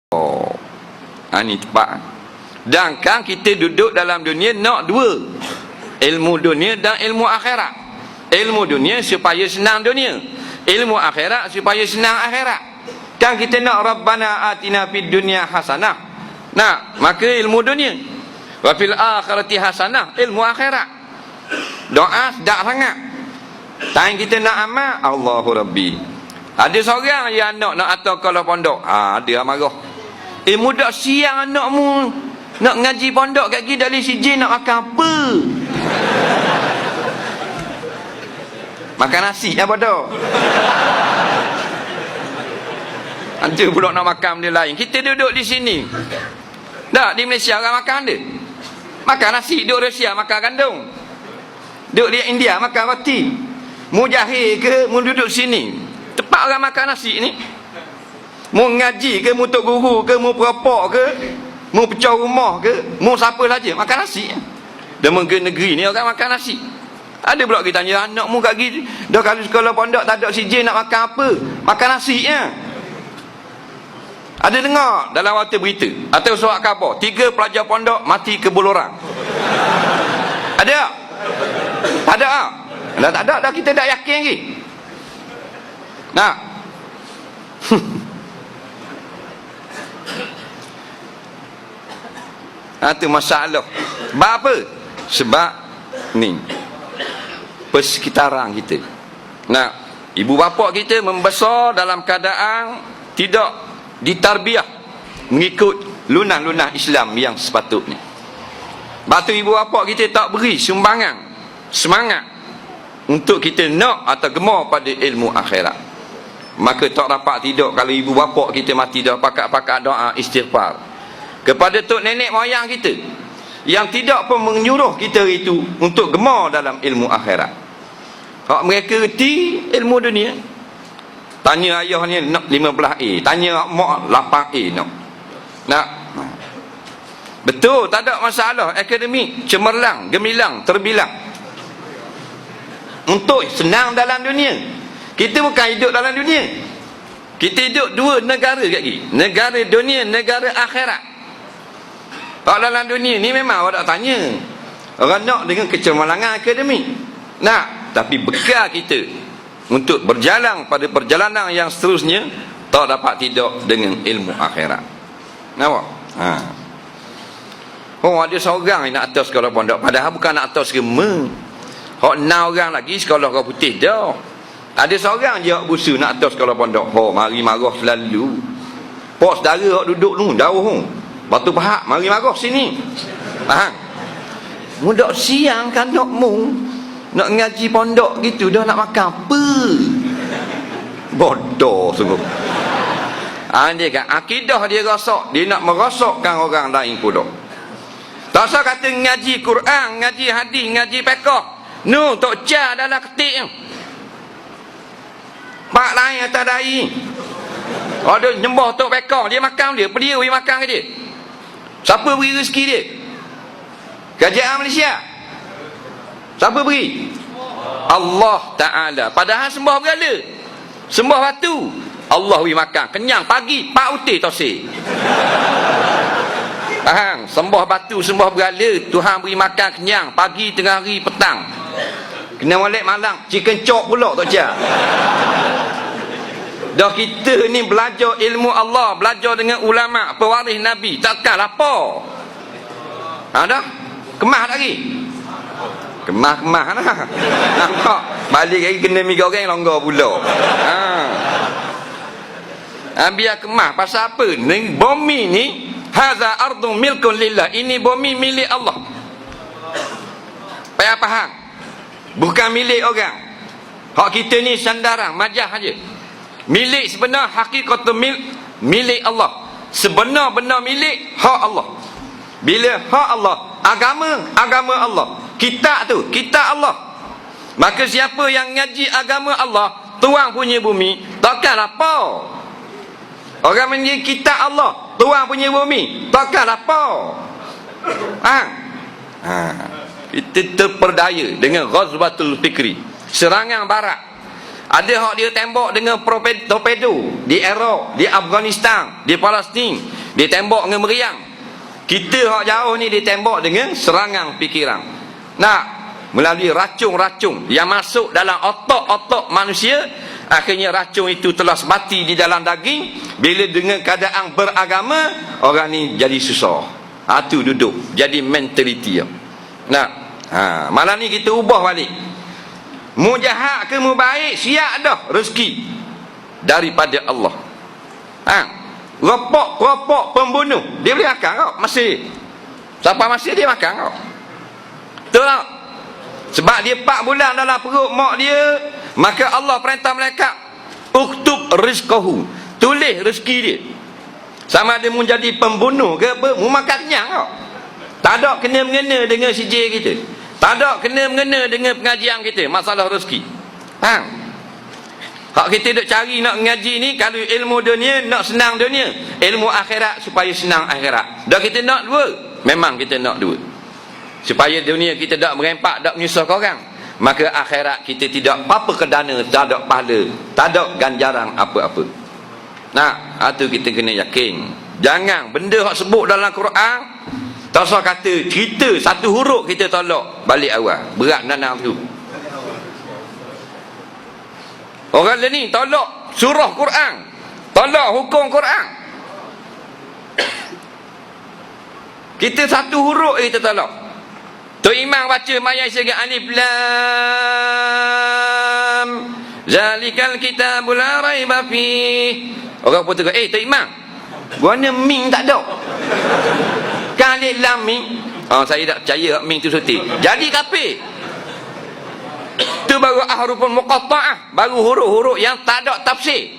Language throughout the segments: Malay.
Ini tepat. Dan kan kita duduk dalam dunia nak dua, ilmu dunia dan ilmu akhirat. Ilmu dunia supaya senang dunia, ilmu akhirat supaya senang akhirat. Kan kita nak Rabbana atina fid dunya hasanah, nah maka ilmu dunia. Wa fil akhirati hasanah, ilmu akhirat. Doa sedap sangat. Time kita nak amal, Allahu Rabbi. Ada seorang yang nak atur kalau pondok, dia marah. Mudak siang anakmu nak ngaji pondok kat gigi dari sijil nak makan apa? Makan nasi apa dah? Ada pula nak makan benda lain. Kita duduk di sini. Tak, di Malaysia orang makan dia. Makan nasi, duduk Rusia makan gandum. Duduk di India makan roti. Mu jahil ke mu duduk sini? Tepat orang makan nasi ni. Mu ngaji ke, mu tok guru ke, mu perapok ke, mu pecah rumah ke, mu siapa saja makan nasi. Dan negeri ni orang makan nasi. Ada pula kita tanya anak mu kat gigi dah kalau sekolah pondok tak ada sijil nak makan apa? Makan nasi ya. Ada dengar dalam warta berita atau surat khabar 3 pelajar pondok mati ke buluran. Ada? Tak ada. Dah tak ada dah, kita tak yakin lagi. Nah. Itu masalah. Sebab apa? Sebab ni persekitaran kita. Nah, ibu bapa kita membesar dalam keadaan tidak ditarbiah mengikut lunah-lunah Islam yang sepatutnya. Batu ibu bapa kita tak beri sumbangan semangat untuk kita nak atau gemar pada ilmu akhirat. Maka tak dapat tidur kalau ibu bapa kita mati dah pakat-pakat doa istighfar kepada tok nenek moyang kita yang tidak pun menyuruh kita itu untuk gemar dalam ilmu akhirat. Hak mereka reti ilmu dunia. Tanya ayahnya nak 15A, tanya mak 8A nak. Nak. Betul, tak ada masalah akademik cemerlang, gemilang, terbilang. Untuk senang dalam dunia. Kita bukan hidup dalam dunia. Kita hidup dua negara kat gini. Negara dunia, negara akhirat. Kalau dalam dunia ni memang awak tak tanya. Orang nak dengan kecemerlangan akademik. Nak, tapi bekal kita untuk berjalan pada perjalanan yang seterusnya tak dapat tidak dengan ilmu akhirat. Nampak? Oh, ada seorang yang nak atas sekolah pondok, padahal bukan nak atas agama. Hak 6 orang lagi sekolah kau putih dah. Ada seorang je busu nak atas sekolah pondok. Oh, mari marah selalu. Pok saudara hak duduk tu jauh tu. Batu Pahat, mari marah sini. Faham? Mudak siang kan nakmu nak ngaji pondok gitu dah nak makan apa? Bodoh sungguh. Dia kan akidah dia rosak, dia nak merosakkan orang lain pula. Tak usah kata ngaji Quran, ngaji hadis, ngaji fiqh. No, tok ca dalam ketik tu. Pak lain atas dai. Ada nyembah tok fiqh, dia makan dia, dia beri makan ke dia? Siapa beri rezeki dia? Kerajaan Malaysia. Siapa beri? Allah Ta'ala. Padahal sembah berhala, sembah batu, Allah beri makan kenyang pagi, pak utir tosik. Faham? Sembah batu, sembah berhala, Tuhan beri makan kenyang pagi, tengah hari, petang. Kena molek malam chicken chop pula tak cak. Dah kita ni belajar ilmu Allah, belajar dengan ulama pewaris Nabi, takkan lapar. Dah kemah lagi. Kemah-kemah lah. Nampak? Balik lagi kena mi goreng longgar pula. Biar kemah. Pasal apa? Bumi ni haza ardun milkun lillah. Ini bumi milik Allah. Payah faham. Bukan milik orang. Hak kita ni sandaran, majah aja. Milik sebenar hakikatul milik Allah. Sebenar-benar milik hak Allah. Bila hak Allah, agama Allah. Kitab tu, kitab Allah. Maka siapa yang ngaji agama Allah, Tuhan punya bumi, takkan lapar. Orang mengaji kitab Allah, Tuhan punya bumi, takkan lapar. Kita terperdaya dengan Ghazwatul Fikri, serangan barat. Ada hak dia tembak dengan torpedo di Iraq, di Afghanistan, di Palestin. Ditembak dengan meriang. Kita hak jauh ni ditembak dengan serangan fikiran. Nak melalui racun-racun yang masuk dalam otak-otak manusia, akhirnya racun itu telah sebati di dalam daging. Bila dengan keadaan beragama, orang ni jadi susah. Itu duduk jadi mentaliti. Nah, malam ni kita ubah balik. Mu jahat ke mu baik, siap dah rezeki daripada Allah. Ropok pembunuh, dia boleh makan kau masih. Siapa masih dia makan kau. Betul tak? Sebab dia 4 bulan dalam perut mak dia, maka Allah perintah malaikat, uktub rizqahu, tulis rezeki dia. Sama ada mu jadi pembunuh ke apa, mu makan kenyang kau. Tak ada kena-mengena dengan sijil kita. Tak ada kena-mengena dengan pengajian kita, masalah rezeki. Hak kita duk cari nak ngaji ni, kalau ilmu dunia nak senang dunia, ilmu akhirat supaya senang akhirat. Dah kita nak dua, memang kita nak dua. Supaya dunia kita tak merempak, tak menyusahkan orang. Maka akhirat kita tidak apa-apa kedana, tak ada pahala, tak ada ganjaran apa-apa. Nah, itu kita kena yakin. Jangan benda hak sebut dalam Quran, tak usah kata kita satu huruf kita tolak balik awal. Berat nanang tu. Orang lain ni tolak surah Quran, tolak hukum Quran. Kita satu huruf kita tolak. Tok Imam baca mayat segi alif lam zalikal kitabul la raiba fi. Orang pun tegur, Tok Imam, guna ming tak ada. Kan alif lam ming. Saya tak percaya ming tu suti. Jadi kafir. Itu baru ahruful muqatta'ah, baru huruf-huruf yang tak ada tafsir.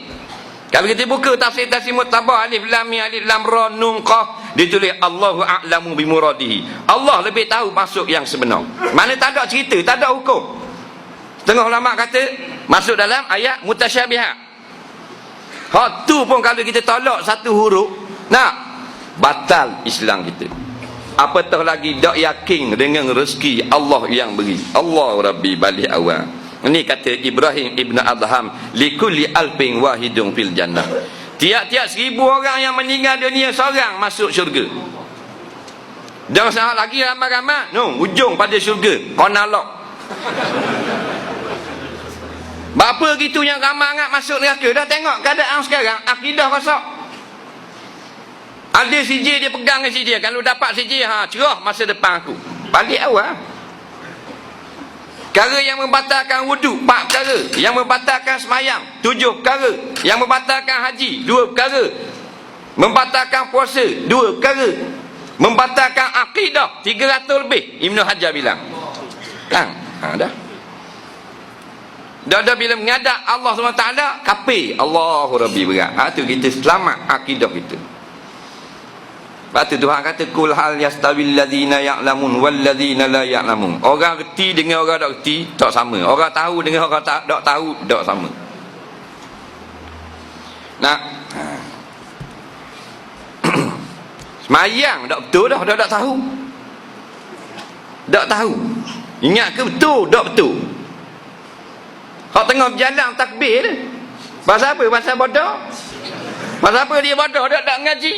Kalau kita buka tafsir mutabah, alif lam mim, alif lam ra nun qaf, ditulis Allahu a'lamu bimuradihi. Allah lebih tahu maksud yang sebenar. Mana tak ada cerita, tak ada hukum. Setengah ulama kata masuk dalam ayat mutasyabihat. Hak tu pun kalau kita tolak satu huruf, nak batal Islam kita. Apatah lagi tak yakin dengan rezeki Allah yang beri. Allah Rabbi balik awal. Ini kata Ibrahim Ibn Adham, likulli alfin wahidun fil jannah. Tiap-tiap 1000 orang yang meninggal dunia, seorang masuk syurga. Jangan salah lagi ramai-ramai. No, ujung pada syurga. Konalok. Bapa gitu yang ramai sangat masuk neraka. Dah tengok keadaan sekarang, akidah rosak. Ada sijil dia pegang dengan sijil. Kalau dapat sijil, cerah masa depan aku. Balik awal. Perkara yang membatalkan wuduk 4 perkara. Yang membatalkan semayang 7 perkara. Yang membatalkan haji 2 perkara. Membatalkan puasa 2 perkara. Membatalkan akidah 300 lebih. Ibn Hajar bilang. Kan? Dah. Dah bila mengadap Allah SWT, kafir. Allahu Rabbi berat. Itu kita selamat akidah kita. Lepas tu Tuhan kata, kul hal yastawil ladzina ya'lamun wal ladzina la ya'lamun. Orang reti dengan orang tak reti tak sama. Orang tahu dengan orang tak tahu tak sama. Nah. Semayang tak betul dah tak tahu. Tak tahu. Ingat ke betul? Tak betul. Hak tengah berjalan takbir dia. Pasal apa? Pasal bodoh. Pasal apa dia bodoh? Tak ngaji.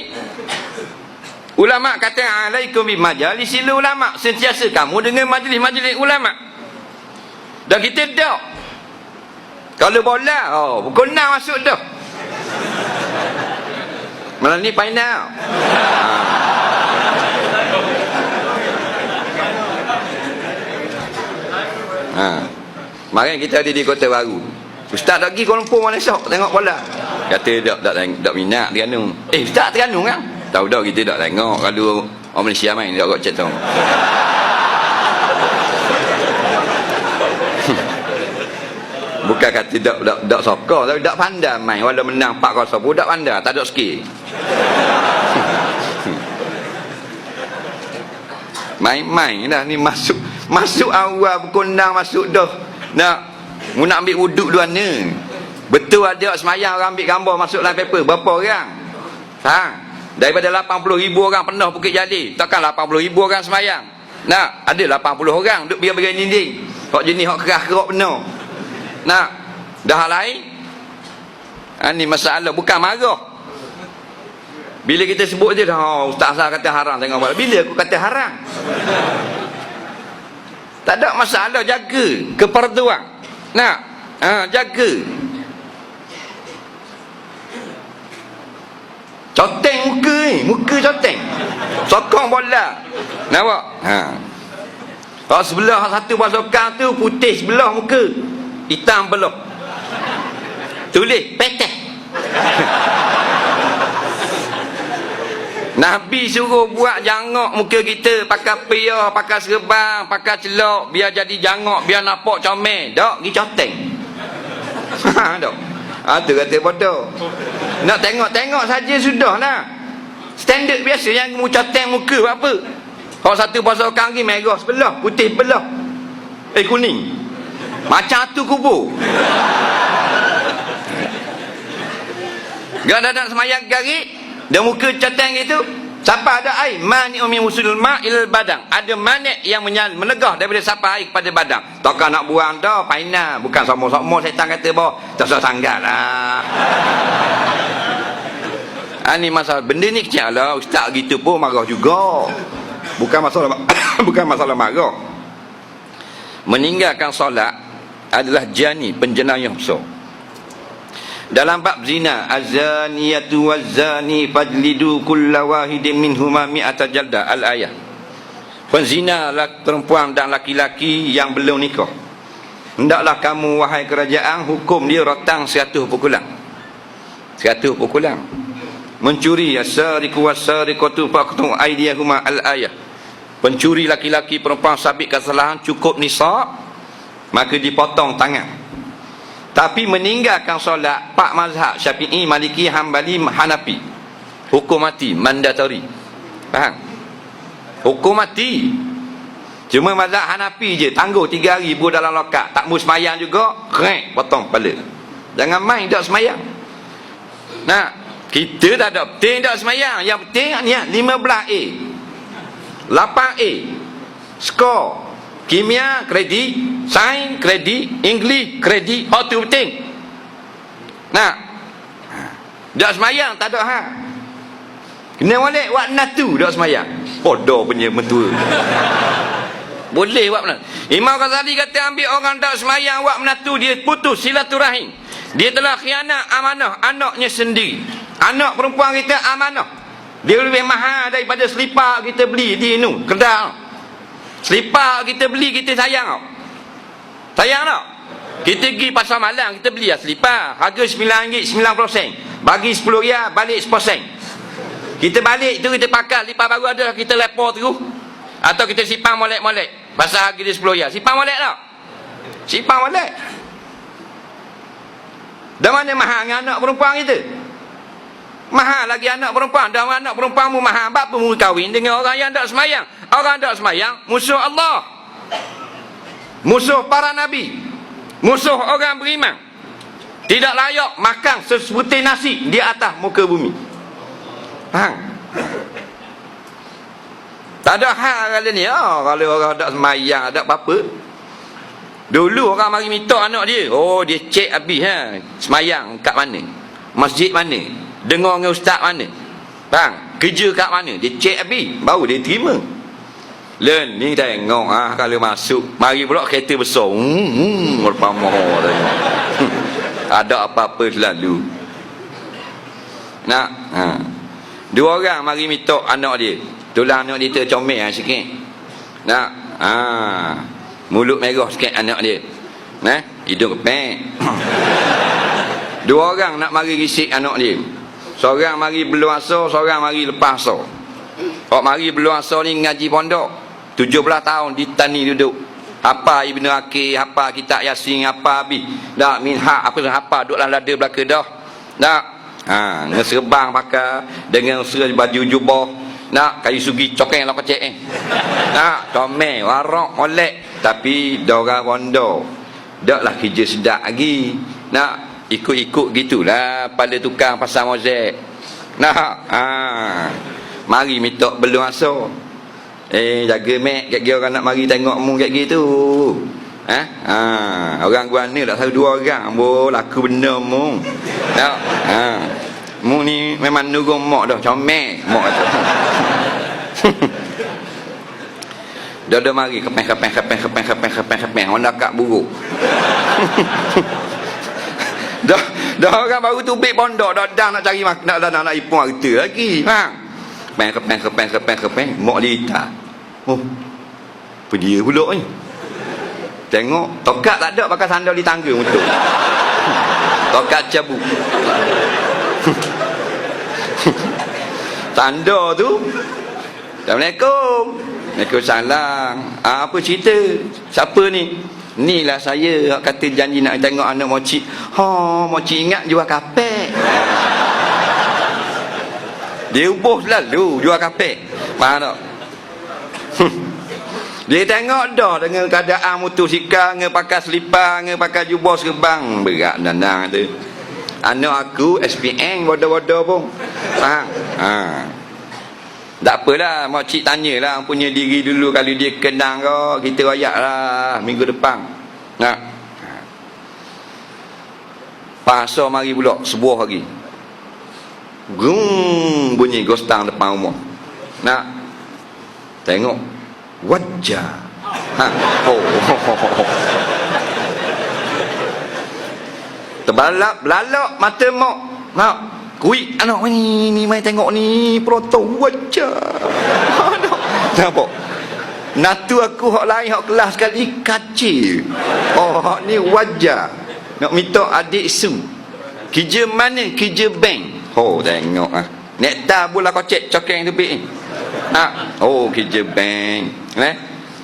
Ulama kata, alaikum bi majalisil ulama. Sentiasa kamu dengan majlis-majlis ulama. Dan kita tak. Kalau bola, pukul 6 masuk dah. Malam ni final. Mari kita ada di Kota Baru. Ustaz tak pergi Kuala Lumpur mana esok tengok bola. Kata tak minat Terengganu. Ustaz Terengganu kan? Tahu dah kita tak tengok kalau orang Malaysia main tak kok cetong. Bukan kata tak sokong, tapi tak pandai main. Walau menang 4-0 pun tak pandai, tak ada skill. Main-main dah ni, masuk awal pukul 6 masuk dah. Nak ambil wuduk dua ni. Betul ada semayang orang ambil gambar masuk dalam paper. Berapa orang? Daripada 80,000 orang penuh Bukit Jalil, takkan 80,000 orang semayang. Ada 80 orang duduk biar bagi dinding. Hak jenis hak keras-kerak penuh. Dah lain. Ini masalah bukan marah. Bila kita sebut je dah, Ustaz Azhar kata haram tengok bola. Bila aku kata haram? Tak ada masalah, jaga keperduan. Nak, jaga. Coteng muka ni, muka coteng. Sokong bola. Nampak? Kalau sebelah satu pasukan tu putih sebelah muka, hitam belah. Tulis peteh. Nabi suruh buat jangok muka kita, pakai piyah, pakai serban, pakai celok, biar jadi jangok, biar nampak comel. Dok, pergi coteng. Dok. Tu kata bodoh. Nak tengok-tengok saja sudahlah. Standard biasa yang mu coteng muka buat apa? Kalau satu pasukan ni merah sebelah, putih sebelah, kuning. Macam tu kubur. Gak semayang garik, dia muka coteng gitu. Siapa ada air? Mani umi usulul ma' ilal badang. Ada manik yang menegah daripada siapa air kepada badang. Takkan nak buang dah, paina. Bukan sama-sama setan kata bahawa tak usah sangat lah. Ini masalah. Benda ni kecil lah. Ustaz gitu pun marah juga. Bukan masalah marah. Meninggalkan solat adalah jani, penjenayah besar. Dalam bab zina, az-zaniyatu waz-zani fajlidu kulla wahidin minhuma mi'ata jaldah, al-ayah. Penzina perempuan dan laki-laki yang belum nikah, hendaklah kamu wahai kerajaan hukum dia rotang 100 pukulan. 100 pukulan. Mencuri, as-sariqu was-sariqatu faqtu aydiyahuma, al-ayah. Pencuri laki-laki perempuan sabit kesalahan cukup nisab, maka dipotong tangan. Tapi meninggalkan solat, pak mazhab Syafi'i, Maliki, Hambali, Hanafi, hukum mati, mandatory. Faham? Hukum mati. Cuma mazhab Hanafi je tangguh 3 hari bu dalam lokak, tak mu semayang juga, krek potong kepala. Jangan main tak semayang. Nah, kita tak ada penting tak semayang. Yang penting ni 15A, 8A skor. Kimia kredit, sains kredit, English kredit, tu penting. Nah, dak semayang tak ada hak. Kena molek wak natu dak semayang. Bodoh punya mentua. Boleh buat mana? Imam Ghazali kata ambil orang dak semayang wak menatu, dia putus silaturahim. Dia telah khianat amanah anaknya sendiri. Anak perempuan kita amanah. Dia lebih mahal daripada selipar kita beli di nu kedai. Selipar kita beli, kita sayang tau. Sayang tak? Kita pergi pasar malam, kita beli lah selipar, harga RM9, 90 sen. Bagi RM10, balik 10 sen. Kita balik tu, kita pakai selipar baru ada, kita lepor terus. Atau kita simpan molek-molek, pasal harga dia RM10. Simpan molek tak? Simpan molek. Dan mana mahal dengan anak perempuan kita? Mahal lagi anak perempuan. Dan anak perempuanmu mahal, apa mu kahwin dengan orang yang tak semayang? Orang tak semayang musuh Allah, musuh para nabi, musuh orang beriman. Tidak layak makan sesebutir nasi di atas muka bumi. Faham? Tak ada hal kali ni. Kalau orang tak semayang, tak apa-apa. Dulu orang mari minta anak dia, dia cek habis semayang kat mana, masjid mana, dengar dengan ustaz mana, faham? Kerja kat mana, dia cek habis baru dia terima. Len ni tengok kalau masuk mari pula kereta besar, berpamah tengok. Ada apa-apa selalu. Nak dua orang mari minta anak dia, tulang anak dia tercomel sikit. Nak mulut merah sikit anak dia, hidung kepek. Dua orang nak mari risik anak dia. Seorang mari belum asar, seorang mari lepas asar. Orang mari belum asar ni ngaji pondok 17 tahun di tani duduk. Apa Ibnu Aqil, apa kitab Yasin, apa habis. Dak minhak apa apa duduk dalam lada belaka dah. Dak. Dengan serban pakai, dengan baju jubah. Nak kayu sugi cokeng lah kecek Nak comel, warak, molek. Tapi dorang rondo. Daklah kerja sedap lagi. Nak ikut-ikut gitulah pada tukang pasar mozek. Nak mari minta belum asar. Jaga mek, kat orang nak mari tengok mu kat gitu. Orang gua ni tak tahu dua orang, laku benar mu. Tak. Mu ni memang nurung mak dah, comel mak kata. Dah mari kepeng. Orang dah kat buruk. dah orang baru tu beg pondok, dah nak cari nak ipung harta lagi. Faham? Kepeng. Mak dia oh. Apa dia pula ni? Tengok, tokat tak ada pakai sandal di tangga untuk. Tokat cabut. Tanda tu. Assalamualaikum. Waalaikumsalam. Apa cerita? Siapa ni? Inilah saya kata janji nak tengok anak moci. Moci ingat jual kapek. Dia ubuh selalu jual kapek. Faham tak? Dia tengok dah dengan keadaan motosikal, pakai selipar, pakai jubah serban. Berat danang tu. Anak aku SPM bodoh-bodoh pun. Faham? Tak apalah, makcik tanyalah punya diri dulu. Kalau dia kenang kau, kita royak lah minggu depan. Pasal mari pula sebuah lagi. Bunyi gostang depan rumah. Nak tengok wajah. Terbalap lalak mata mak. Mak, kui anak ni mai tengok ni proto wajah. Nampak? Natu aku hak lain hak kelas sekali kacil. Hak ni wajah. Nak minta adik su. Kerja mana? Kerja bank. Tengok Nektar bola kocek cokeng tu ni. Kerja bank.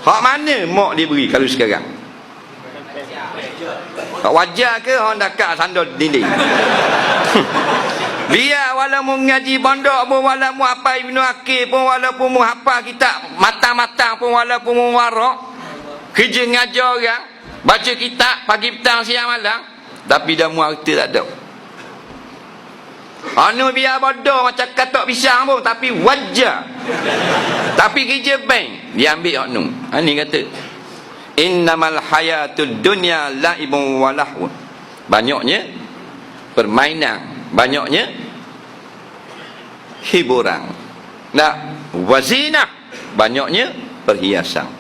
Hak mana mak dia beri kalau sekarang? Hak wajah ke hak dekat sandal dinding? Biar walaupun ngaji pondok pun, walaupun hafal Ibnu Aqil pun, walaupun mu hafal kitab matang-matang pun, walaupun mu warak, kerja ngajar orang, baca kitab pagi petang siang malam, tapi dah mu harta tak ada. Anu biar bodoh macam katok pisang pun, tapi wajah. Tapi kerja bank dia ambil anu. Ni kata innamal hayatud dunya la'ibun wa lahwun. Banyaknya permainan, banyaknya hiburan. Wazinah, banyaknya perhiasan.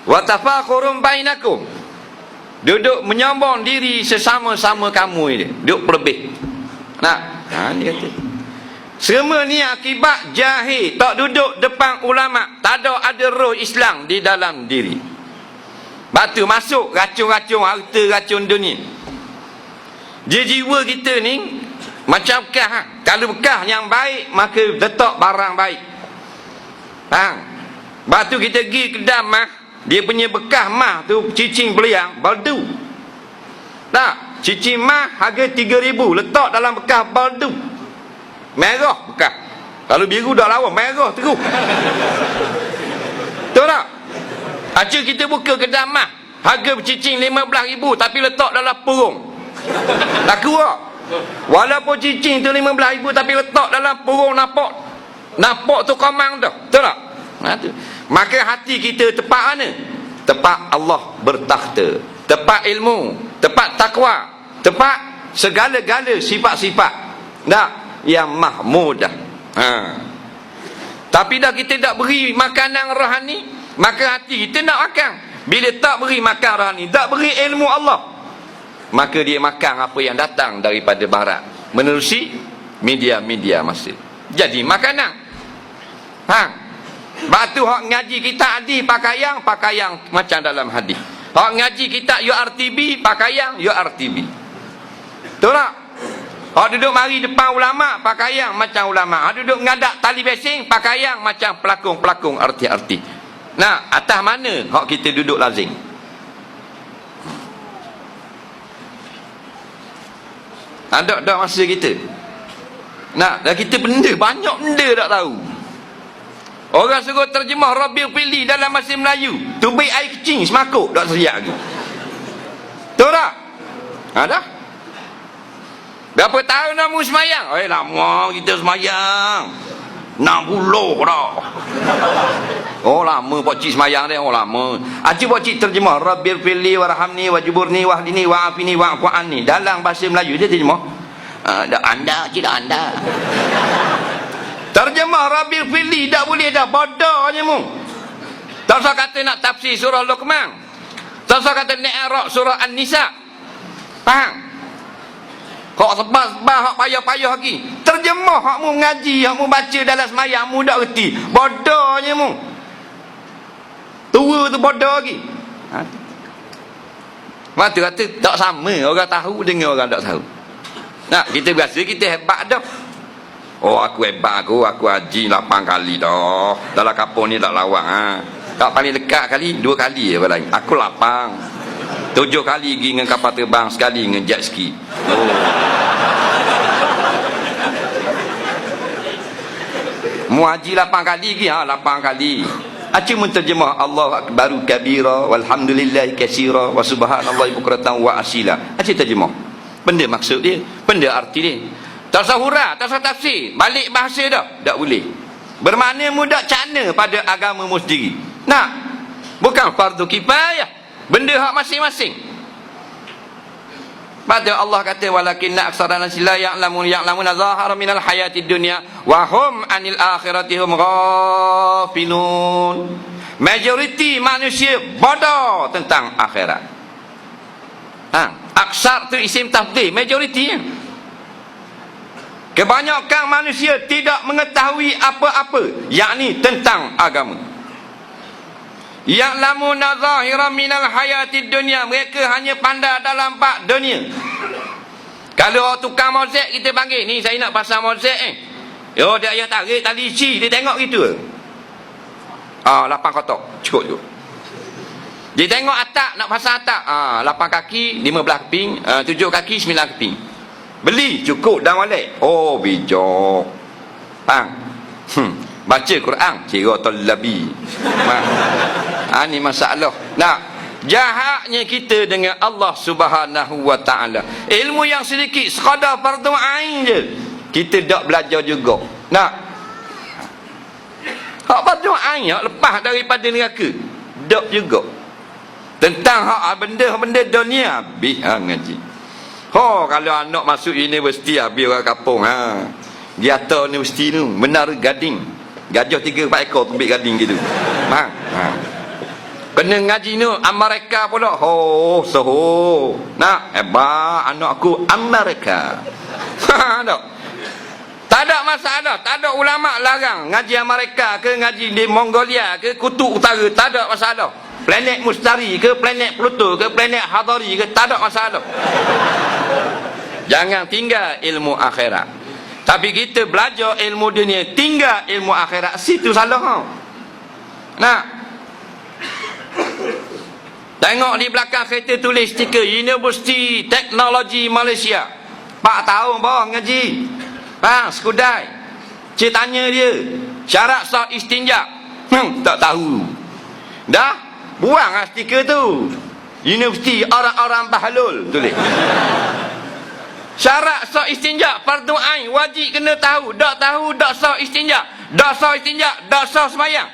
Wa tafakhurun bainakum, duduk menyombong diri sesama-sama kamu ini, duduk berlebih. Ni kata semua ni akibat jahil, tak duduk depan ulama, tak ada roh Islam di dalam diri. Batu masuk racun-racun harta, racun dunia. Jiwa kita ni macam bekas. Kalau bekas yang baik, maka letak barang baik. Faham? Batu kita pergi kedai mah, dia punya bekas mah tu cicing beliang baldu. Tak, cicing mah harga 3,000, letak dalam bekas baldu. Merah bekas. Kalau biru dah lawa, merah terus. Betul tak? Acik kita buka kedai mah, harga cicing 15,000 tapi letak dalam purung. Laku tak? Walaupun cicing tu 15,000 tapi letak dalam purung, nampak tu komang tu. Betul tak? Maka hati kita tepat mana? Tepat Allah bertakhta, tepat ilmu, tepat takwa, tepat segala-gala sifat-sifat yang mahmudah. Tapi dah kita tak beri makanan rohani, maka hati kita nak makan. Bila tak beri makan rohani, tak beri ilmu Allah, maka dia makan apa yang datang daripada barat menerusi media-media masa. Jadi makanan. Batu hak ngaji kita adi pakaian macam dalam hadis. Hak ngaji kita URTB pakaian URTB. Betul tak? Hak duduk mari depan ulama pakaian macam ulama. Hak duduk ngadak tali basing pakaian macam pelakon-pelakon artis-artis. Atas mana hak kita duduk lazim? Ada masa kita. Dah kita benda banyak benda tak tahu. Orang suruh terjemah Rabiul Fili dalam bahasa Melayu, tubik air kecing semakuk tak seriak lagi. Betul tak? Dah. Berapa tahun dah mu semayang? Lama kita semayang. 60 dah. Oh lama pak cik semayang dia, oh lama. Aji pak cik terjemah Rabbil firli warhamni wajiburni wahdini wa'afini wa'fu'anni. Dalam bahasa Melayu dia terjemah. Dak anda, cik dak anda. Terjemah Rabbil firli tak boleh dah, bodohnya mu. Tak usah kata nak tafsir surah Luqman. Tak usah kata nak I'rab surah An-Nisa. Faham? Kok sebab hak payah-payah lagi. Terjemah hak mu ngaji, hak mu baca dalam semayang mu dak reti. Bodohnya mu. Tua tu bodoh lagi. Waktu kata tak sama, orang tahu dengan orang tak tahu. Nah, kita biasa kita hebat dah. Oh aku hebat aku haji 8 kali dah. Dalam kampung ni tak lawang ha. Tak paling dekat kali 2 kali je paling. Aku 8. 7 kali pergi dengan kapal terbang, sekali dengan jet ski. Oh. Mu haji 8 kali lagi ha, 8 kali. Acik menterjemah Allah akbaru kabira walhamdulillahi katsira wa subhanallahi bukratan wa asila. Acik terjemah. Benda maksud dia, benda arti dia. Tak usah hurah, tak usah tafsir. Balik bahasa dah, tak boleh. Bermakna mu dak cana pada agama mu sendiri. Nah, bukan fardu kifayah. Benda hak masing-masing. Pada Allah kata walakinna aktsara nasi la ya'lamuna zahara minal hayatid dunya wa hum anil akhirati hum ghafilun. Majoriti manusia bodoh tentang akhirat. Aksar tu isim tafdhil, majoriti. Kebanyakan manusia tidak mengetahui apa-apa, yakni tentang agama. Ya'lamuna zahiran minal hayatid dunya. Mereka hanya pandai dalam bab dunia. Kalau tukang mozaik kita panggil, ni saya nak pasang mozaik Yo dia ayah tarik tali isi, dia tengok gitu. 8 kotak, cukup tu. Dia tengok atap, nak pasang atap. 8 kaki, 15 keping, 7 kaki, 9 keping. Beli, cukup dan walik. Oh, bijak. Baca Quran, kira talabi. Ini masalah. Nah, jahatnya kita dengan Allah Subhanahu wa taala. Ilmu yang sedikit sekadar fardu ain je. Kita tak belajar juga. Nah. Hak fardu ain hak lepas daripada neraka. Tak juga. Tentang hak benda-benda dunia habis ngaji. Kalau anak masuk universiti habis orang kampung Dia tahu universiti tu Menara Gading. Gajah 3-4 ekor tumbik gading gitu. Kena ngaji ni Amerika pula. Nah, hebat anak aku Amerika. Tak ada masalah. Tak ada ulama larang ngaji Amerika ke ngaji di Mongolia ke Kutub Utara, tak ada masalah. Planet Mustari ke planet Pluto ke planet Hadari ke, tak ada masalah. Jangan tinggal ilmu akhirat. Tapi kita belajar ilmu dunia, tinggal ilmu akhirat, situ salah. Nah, tengok di belakang kereta tulis stiker Universiti Teknologi Malaysia. 4 tahun bawah ngaji. Sekudai. Cik tanya dia, syarat sah istinja. Tak tahu. Dah, buang stiker tu. Universiti orang-orang bahlul tulis. Syarat sah istinja fardu ain, wajib kena tahu. Tak tahu tak sah istinja. Tak sah istinja, tak sah sembahyang.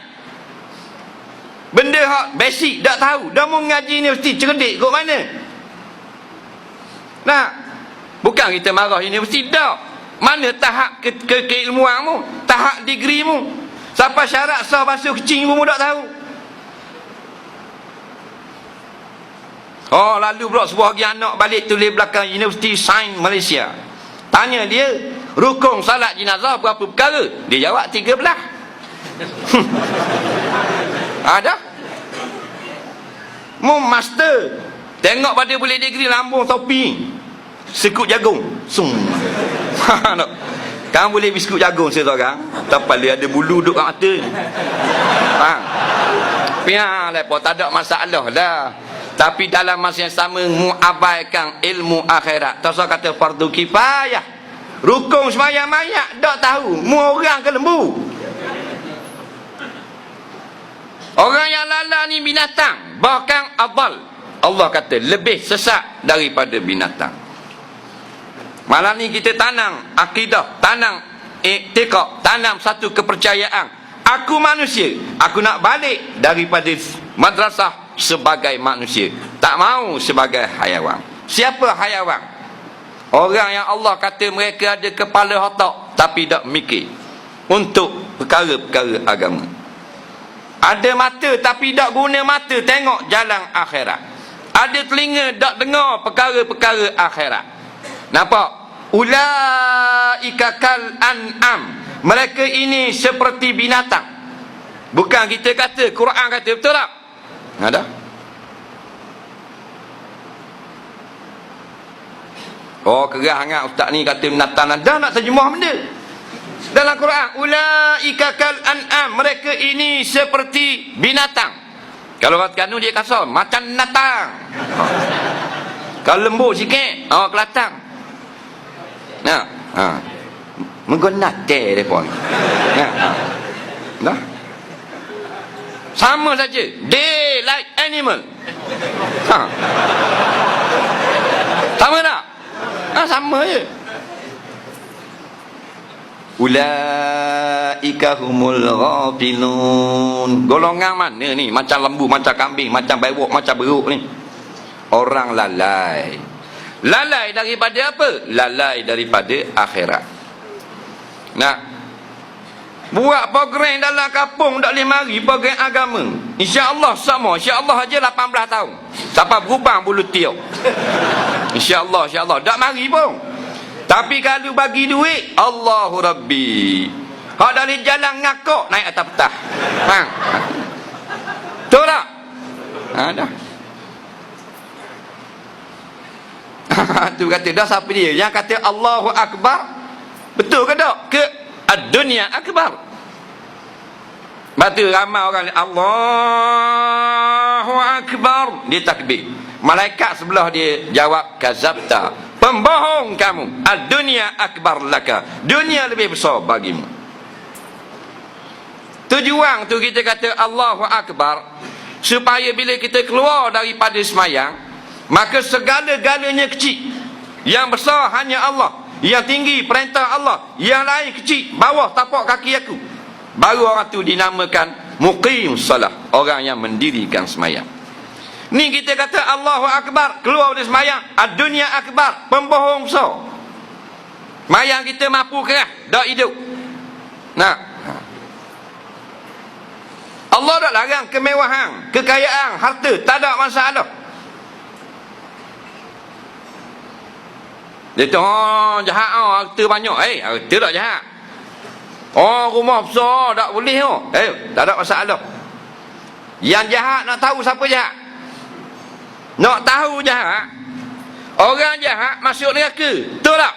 Benda hak basic tak tahu. Dah mau ngaji universiti cerdik kok mana? Nah, bukan kita marah universiti dak. Mana tahap keilmuanmu, tahap degreemu. Siapa syarat sah basuh kecing pun tak tahu. Lalu pula sebuah lagi anak balik tulis belakang Universiti Sains Malaysia. Tanya dia, rukun salat jenazah berapa perkara? Dia jawab 13. Ada? Mu master. Tengok pada boleh degree lambung topi. Sekut jagung. Kamu boleh biskut jagung seorang. Tapi dia ada bulu duduk kat mata. Lepas tak ada masalah dah. Tapi dalam masa yang sama muabaikan ilmu akhirat. Tak usah kata fardu kifayah. Rukun sembahyang mayat tak tahu. Mu orang ke lembu? Orang yang lala ni binatang. Bahkan adal. Allah kata lebih sesat daripada binatang. Malam ni kita tanam akidah, tanam iktiqad, tanam satu kepercayaan. aku manusia, aku nak balik daripada madrasah sebagai manusia, tak mau sebagai hayawan. Siapa hayawan? Orang yang Allah kata mereka ada kepala otak tapi tak mikir untuk perkara-perkara agama. Ada mata tapi tak guna mata tengok jalan akhirat. Ada telinga tak dengar perkara-perkara akhirat. Nampak? Ulaika kal an'am. Mereka ini seperti binatang. Bukan kita kata, Quran kata, betul tak? Ada? Oh, kerah sangat ustaz ni kata binatang. Dah nak terjemah benda dalam Quran. Ulaika kal an'am. Mereka ini seperti binatang. Kalau orang Terengganu dia kasar, macam binatang. Kalau lembut sikit, kelatang. Nah, menggonate telefon. Nah. Sama saja. They like animal. Sama tak? Sama je. Ulaika humul ghafilun. Golongan mana ni? Macam lembu, macam kambing, macam bewok, macam beruk ni. Orang lalai. Lalai daripada apa? Lalai daripada akhirat. Nak buat program dalam kampung tak boleh mari, program agama. InsyaAllah sama. InsyaAllah aja 18 tahun. Sampai berubah bulu tiup. InsyaAllah, insyaAllah. Tak mari pun. Tapi kalau bagi duit, Allahu Rabbi. Hak dari jalan ngakak naik atas petah. Faham? Betul tak? Dah. Tu kata dah siapa dia? Yang kata Allahu Akbar. Betul ke tak? Ke ad-dunya akbar. Batu ramai orang Allahu Akbar, dia takbir. Malaikat sebelah dia jawab kazabta. Pembohong kamu. Ad-dunya akbar laka. Dunia lebih besar bagimu. Tujuan tu kita kata Allahu Akbar supaya bila kita keluar daripada semayang, maka segala-galanya kecil. Yang besar hanya Allah. Yang tinggi perintah Allah. Yang lain kecil, bawah tapak kaki aku. Baru orang tu dinamakan muqim salah, orang yang mendirikan semayang. Ni kita kata Allahu Akbar, keluar dari semayang, ad-dunya akbar, pembohong besar. Semayang kita mampu kerah, tak hidup. Nah, Allah tak larang kemewahan, kekayaan, harta, tak ada masalah. Dia tu jahat, harta banyak. Harta tak jahat. Rumah besar tak boleh. Tak ada masalah. Yang jahat nak tahu siapa jahat. Nak tahu jahat, orang jahat masuk neraka. Betul tak?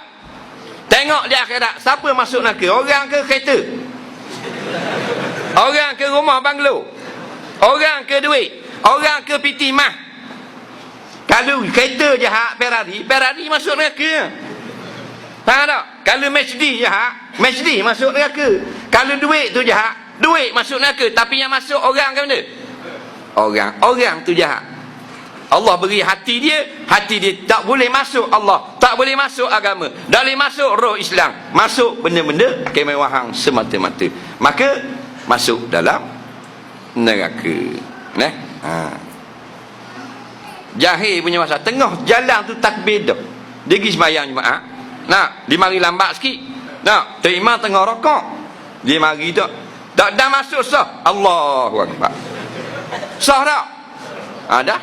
Tengok di akhirat, siapa masuk neraka? Orang ke kereta? Orang ke rumah banglo? Orang ke duit? Orang ke piti mah? Kalau kereta jahat, Ferrari masuk neraka. Faham tak? Kalau Mercedes jahat, Mercedes masuk neraka. Kalau duit tu jahat, duit masuk neraka. Tapi yang masuk orang ke mana? Orang tu jahat. Allah beri hati dia tak boleh masuk Allah, tak boleh masuk agama, tak boleh masuk roh Islam, masuk benda-benda kemewahan semata-mata, maka masuk dalam neraka. Jahil punya masa tengah jalan tu takbir dah, dia pergi sembahyang Jumaat, nak dia mari lambat sikit, nak terima tengah rokok, dia mari tak dah masuk sah, Allahu Akbar, sah tak? Dah.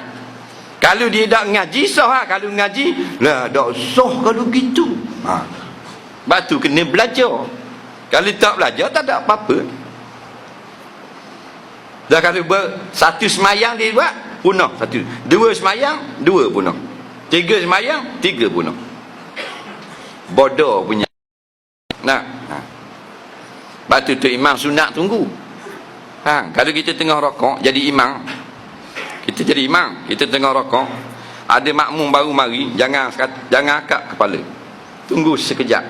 Kalau dia tak ngaji sah, kalau ngaji lah tak sah kalau gitu. Batu kena belajar. Kalau tak belajar tak ada apa-apa. Dah kalau satu semayang dia buat punah satu, dua semayang dua punah, tiga semayang tiga punah. Bodoh punya. Batu tu imam sunat tunggu. Kalau kita tengah rokok jadi imam, kita jadi imam, kita tengah rokok, ada makmum baru mari, jangan angkat kepala, tunggu sekejap,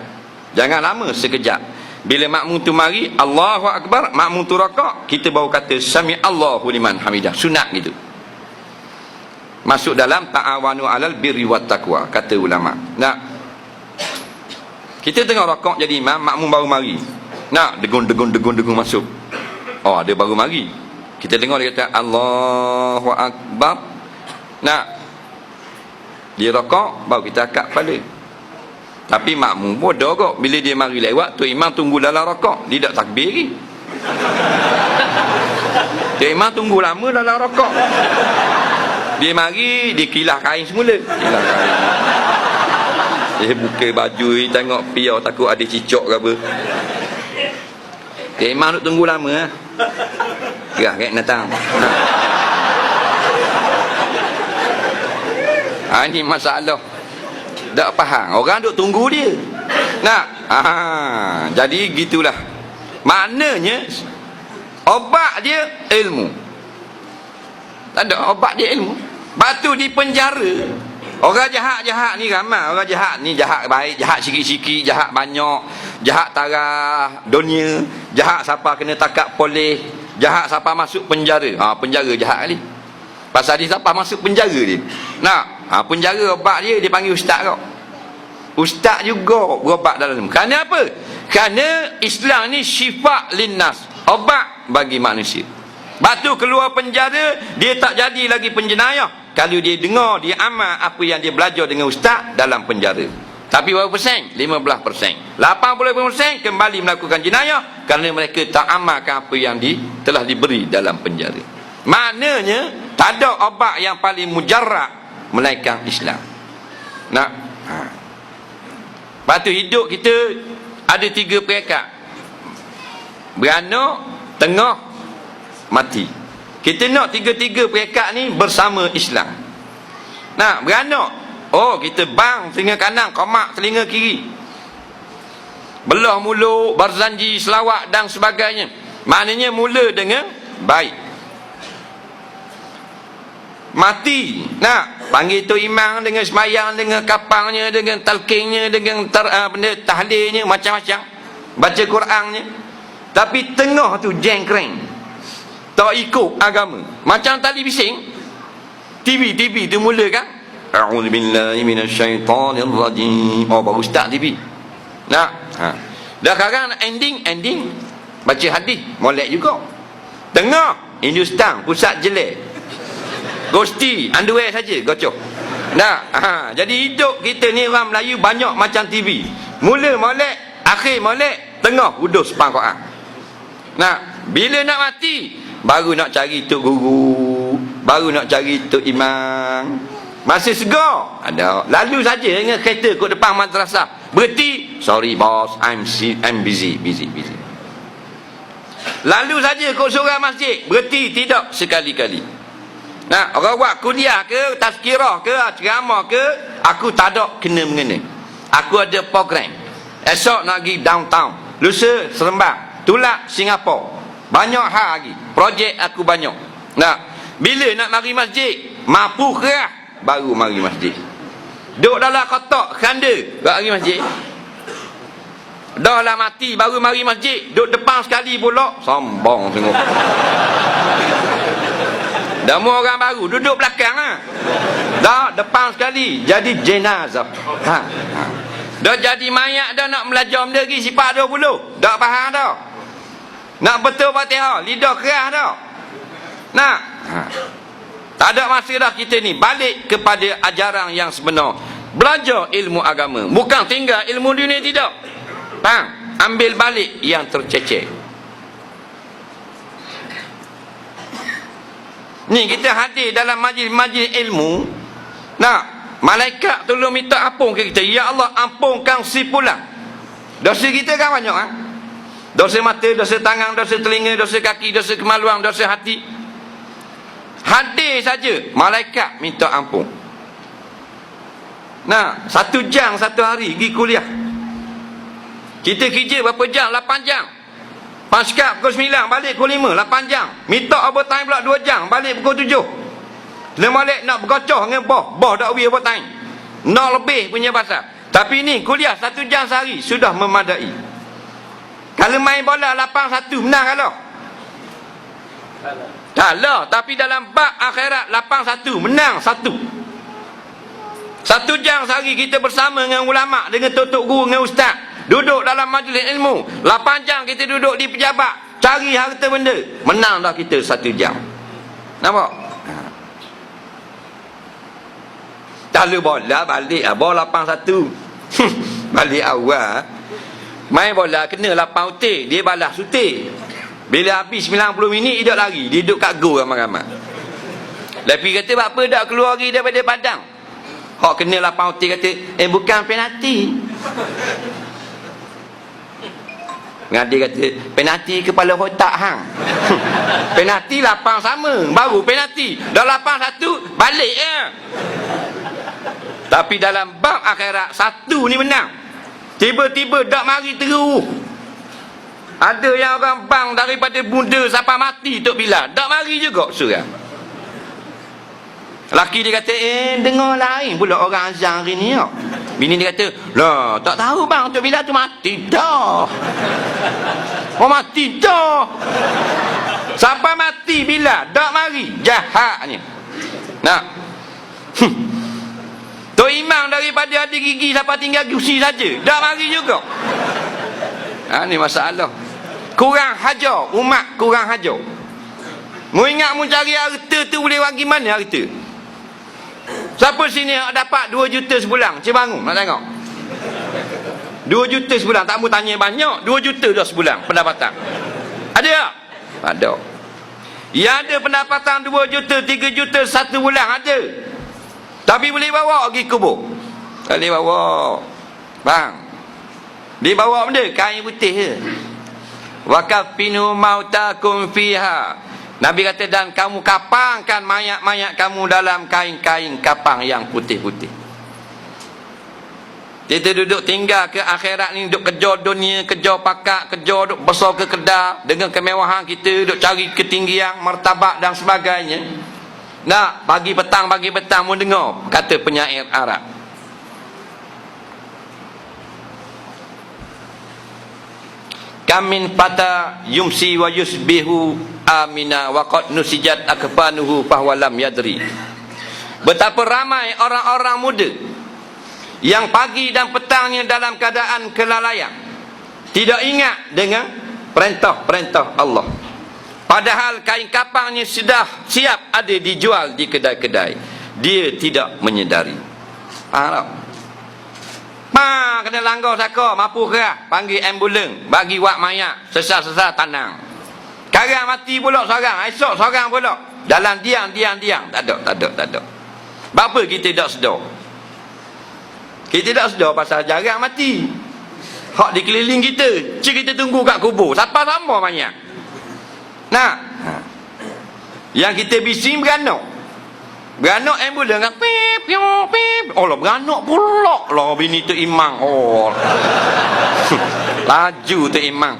jangan lama, sekejap. Bila makmum tu mari, Allahu Akbar, makmum tu rokok, kita baru kata sami Allahu liman hamidah, sunat gitu. Masuk dalam ta'awanu alal birri wat taqwa, kata ulama. Kita tengah rokok jadi imam, makmum baru mari, degun masuk, Oh, ada baru mari. Kita dengar dia kata Allahu Akbar. Nah, dia rokok, baru kita akak kepala. Tapi makmum bodoh kok. Bila dia mari lewat, tu imam tunggu dalam rokok. Dia tak takbir lagi. Tu imam tunggu lama dalam rokok. Dia mari, dia kilah kain semula. Kilah kain. Dia buka baju, tengok piau, takut ada cicak ke apa. Tu imam nak tunggu lama lah. Gerah kat datang. Ini masalah. Tak faham. Orang duk tunggu dia. Nak. Jadi gitulah. Maknanya obat dia ilmu. Tak ada obat dia ilmu. Batu di penjara. Orang jahat-jahat ni ramai. Orang jahat ni jahat baik, jahat sikit-sikit, jahat banyak, jahat tarah dunia, jahat siapa kena takak polis, jahat siapa masuk penjara. Penjara jahat kali. Pasal dia siapa masuk penjara dia. Nak. Penjara obat dia panggil ustaz kau. Ustaz juga berobat dalam. Kerana apa? Kerana Islam ni syifa linnas, obat bagi manusia. Batu keluar penjara, dia tak jadi lagi penjenayah kalau dia dengar, dia amal apa yang dia belajar dengan ustaz dalam penjara. Tapi berapa persen? 15%. 80% kembali melakukan jenayah kerana mereka tak amalkan apa yang telah diberi dalam penjara. Maknanya tak ada obat yang paling mujarrab melainkan Islam. Nak. Lepas tu hidup kita ada 3 peringkat. Beranak, tengah, mati. Kita nak 3-3 peringkat ni bersama Islam. Nak beranak, kita bang telinga kanan, komak telinga kiri. Belah mulut, berzanji, selawat dan sebagainya. Maknanya mula dengan baik. Mati, nak panggil tu imam dengan semayang, dengan kapangnya, dengan talqinnya, dengan benda tahlilnya, macam-macam, baca Qurannya. Tapi tengah tu jengkreng, tak ikut agama, macam tali bising. TV tu mula kan, a'udzubillahi minasyaitonirrajim. Baru start TV. Nak dah sekarang ending baca hadis molek juga. Tengah Hindustan, pusat jelek, Gosti, underwear saja, gocoh. Jadi hidup kita ni orang Melayu banyak macam TV. Mula molek, akhir molek, tengah udus sepang Quran. Bila nak mati, baru nak cari tok guru, baru nak cari tok imam. Masa segar ada. Lalu saja dengan kereta kat depan madrasah. Berhenti, sorry boss, I'm busy. Lalu saja kat seorang masjid, berhenti, tidak sekali-kali. Orang buat kuliah ke, tazkirah ke, ceramah ke, aku tak ada kena-mengena. Aku ada program. Esok nak pergi downtown, lusa Seremban, Tulak Singapura. Banyak hal lagi. Projek aku banyak. Bila nak mari masjid, mampu kerah, baru mari masjid. Duduk dalam kotak khanda, baru mari masjid. Dah lah mati, baru mari masjid. Duduk depan sekali pula, sombong tengok. Dah mau orang baru duduk belakang dah depan sekali jadi jenazah. Dah jadi mayat dah, nak belajar benda lagi sifat 20. Dak faham dah. Nak betul Fatihah, lidah keras dah. Tak ada masa dah kita ni balik kepada ajaran yang sebenar. Belajar ilmu agama, bukan tinggal ilmu dunia, tidak. Faham? Ambil balik yang tercecer. Ni kita hadir dalam majlis-majlis ilmu. Malaikat tolong minta ampun ke kita. Ya Allah, ampunkan si fulan. Dosa kita kan banyak dosa mata, dosa tangan, dosa telinga, dosa kaki, dosa kemaluan, dosa hati. Hadir saja malaikat minta ampun. 1 jam 1 hari pergi kuliah. Kita kerja berapa jam? 8 jam. Paskap pukul 9, balik pukul 5, 8 jam. Minta overtime pula 2 jam, balik pukul 7. Lepas balik nak bergocoh dengan bos tak beri overtime. Nak lebih punya pasal. Tapi ni kuliah 1 jam sehari sudah memadai. Kalau main bola 8-1 menang kalah. Kalah, tapi dalam bab akhirat 8-1 menang 1. 1 jam sehari kita bersama dengan ulama, dengan tok guru, dengan ustaz. Duduk dalam majlis ilmu. 8 jam kita duduk di pejabat. cari harta benda, menang dah kita 1 jam. Nampak? Lalu bola balik, bola 8-1. Balik awal. Main bola kena 8 utik, dia balas utik. Bila habis 90 minit dia lari, dia duduk kat gol ramai-ramai. Lepas kata apa dak keluar lagi daripada padang. Hak kena 8 utik kata, bukan penalti. Ngadi kata, penalti kepala otak hang. Penalti 8 sama, baru penalti. Dah 8-1, balik ya. Tapi dalam bab akhirat, 1 ni menang. Tiba-tiba dak mari terus. Ada yang orang bang daripada muda sampai mati Tok Bilal, dak mari juga surah. Laki dia kata, dengar lain pula orang azan hari ni. Bini dia kata, lah tak tahu bang, Tok Bilal tu mati dah. Oh mati dah. Sampai mati Bilal, dak mari. Jahatnya. Nah. Tok Imam daripada ada gigi sampai tinggal gusi saja, dak mari juga. Ni masalah. Kurang hajar, umat kurang hajar. Mu ingat mu cari harta tu boleh bagi mana harta? Siapa sini yang dapat 2 juta sebulan? Cik bangun nak tengok. 2 juta sebulan, tak mu tanya banyak, 2 juta dah sebulan pendapatan. Ada tak? Ada. Yang ada pendapatan 2 juta, 3 juta 1 bulan ada. Tapi boleh bawa pergi kubur? Tak boleh bawa. Bang, dia bawa benda kain putih je. Wa kafinu mautakum fiha. Nabi kata, dan kamu kapangkan mayat-mayat kamu dalam kain-kain kapang yang putih-putih. Kita duduk tinggal ke akhirat ni, duduk kejar dunia, kejar pakak, kejar duduk besar ke kedai dengan kemewahan kita, duduk cari ketinggian, martabat dan sebagainya. Nak pagi petang mu dengar kata penyair Arab. Kamin fata yumsi wa yusbihu amina wa qad nusijat akfanuhu fahwalam yadri. Betapa ramai orang-orang muda yang pagi dan petangnya dalam keadaan kelalaian, tidak ingat dengan perintah-perintah Allah. Padahal kain kapangnya sudah siap ada dijual di kedai-kedai, dia tidak menyedari. Faham? Kena langgar saka, mampu kerah, panggil ambulan, bagi wak mayat, sesat-sesat tanang. Sekarang mati pula seorang, esok seorang pula. Dalam diam. Tak ada. Apa kita tak sedar? Kita tak sedar pasal jarang mati. Hak di keliling kita, cik kita tunggu kat kubur. Siapa sama mayat? Nah, yang kita bising beranak. Beranak ambulan kan pip. Oh lah beranak pula lah bini tu Imang. Oh. Laju tu Imang.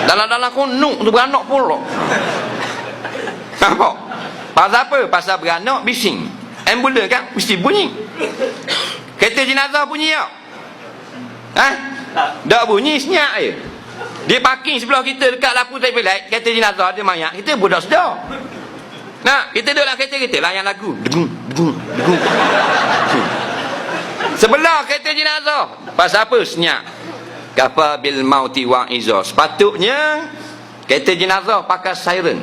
Dalam-dalam konuk tu beranak pula. Nampak? Pasal apa? Pasal beranak bising. Ambulan kan mesti bunyi. Kereta jenazah bunyi tak? Tak bunyi, senyap je. Dia parking sebelah kita dekat lampu traffic light, kereta jenazah ada mayat, kita budak sedar. Nah, kita duduk dalam kereta kita layan lagu. Degung. Sebelah kereta jenazah. Pasal apa? Senyap. Kafa bil mauti wa iza. Sepatutnya kereta jenazah pakai siren.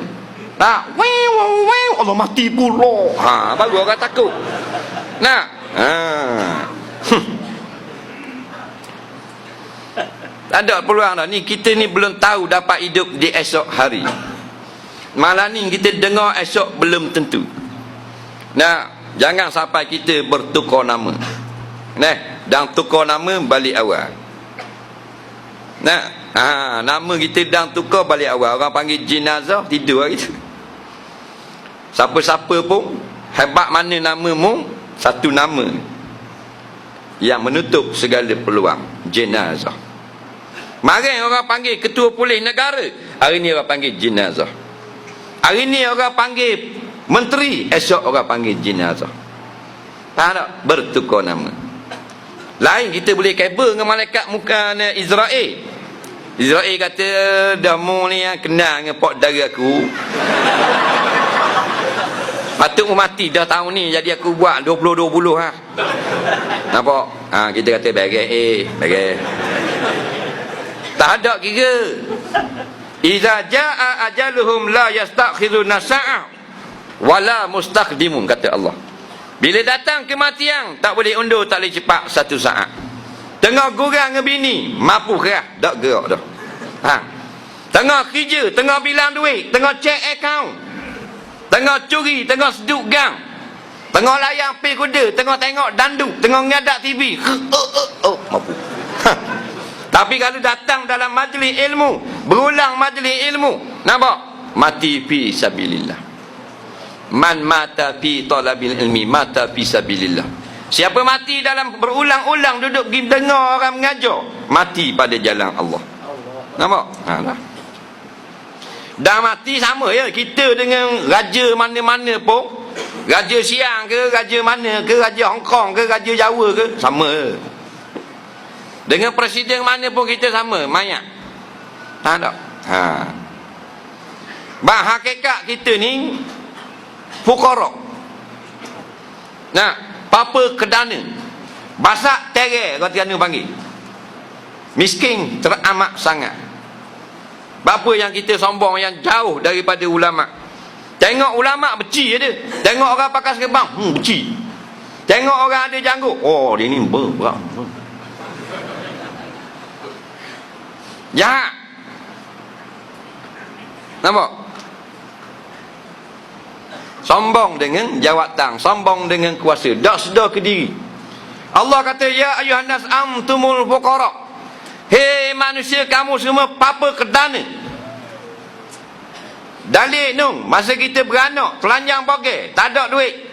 Tak, wow, Allah mati pula. Baru orang takut. Nah, ada peluang dah. Ni kita ni belum tahu dapat hidup di esok hari. Malam ni kita dengar, esok belum tentu. Nah, jangan sampai kita bertukar nama. Dan tukar nama balik awal. Nah, nama kita dan tukar balik awal. Orang panggil jenazah, tidur lah kita. Siapa-siapa pun, hebat mana namamu, satu nama yang menutup segala peluang, jenazah. Mari orang panggil ketua polis negara, hari ni orang panggil jenazah. Hari ni orang panggil menteri, esok orang panggil jenazah. Faham tak? Bertukar nama. Lain kita boleh kabel dengan malaikat muka Israel. Israel kata, damu ni yang kenal dengan pot darah aku. Patut mati dah tahun ni, jadi aku buat 20-20 lah. Nampak? Kita kata bagai. Tak ada kira. Iza jaa ajaluhum la yastakhiruna sa'ah wala mustaqdimun, kata Allah. Bila datang kematian, tak boleh undur, tak boleh cepat satu saat. Tengah gurang ngebini, mampu kerah, tak gerak dah. Tengah kerja, tengah bilang duit, tengah check account, tengah curi, tengah seduk gang, tengah layang pil kuda, tengah tengok danduk, tengah ngadak TV, mampu. Tapi kalau datang dalam majlis ilmu, berulang majlis ilmu, nampak? Mati fi sabilillah. Man mata fi talabil ilmi mata fi sabilillah. Siapa mati dalam berulang-ulang duduk dengar orang mengajar, mati pada jalan Allah. Nampak? Dah mati sama ya kita dengan raja mana-mana pun, raja Siang ke, raja mana ke, raja Hong Kong ke, raja Jawa ke, sama. Dengan presiden mana pun kita sama, mayat. Tak? Hakikat kita ni fuqara. Nah, papa kedana. Basak terer kau tiada panggil. Miskin teramat sangat. Bapa yang kita sombong yang jauh daripada ulama. Tengok ulama beci je dia. Tengok orang pakai serban, beci. Tengok orang ada janggut, oh dia ni berat. Jahat. Nampak? Sombong dengan jawatan, sombong dengan kuasa, tak sedar ke diri. Allah kata, ya ayuhan nas antumul fuqara. Hei manusia, kamu semua papa kedana. Dalil nung, masa kita beranak, telanjang bogel, tak ada duit,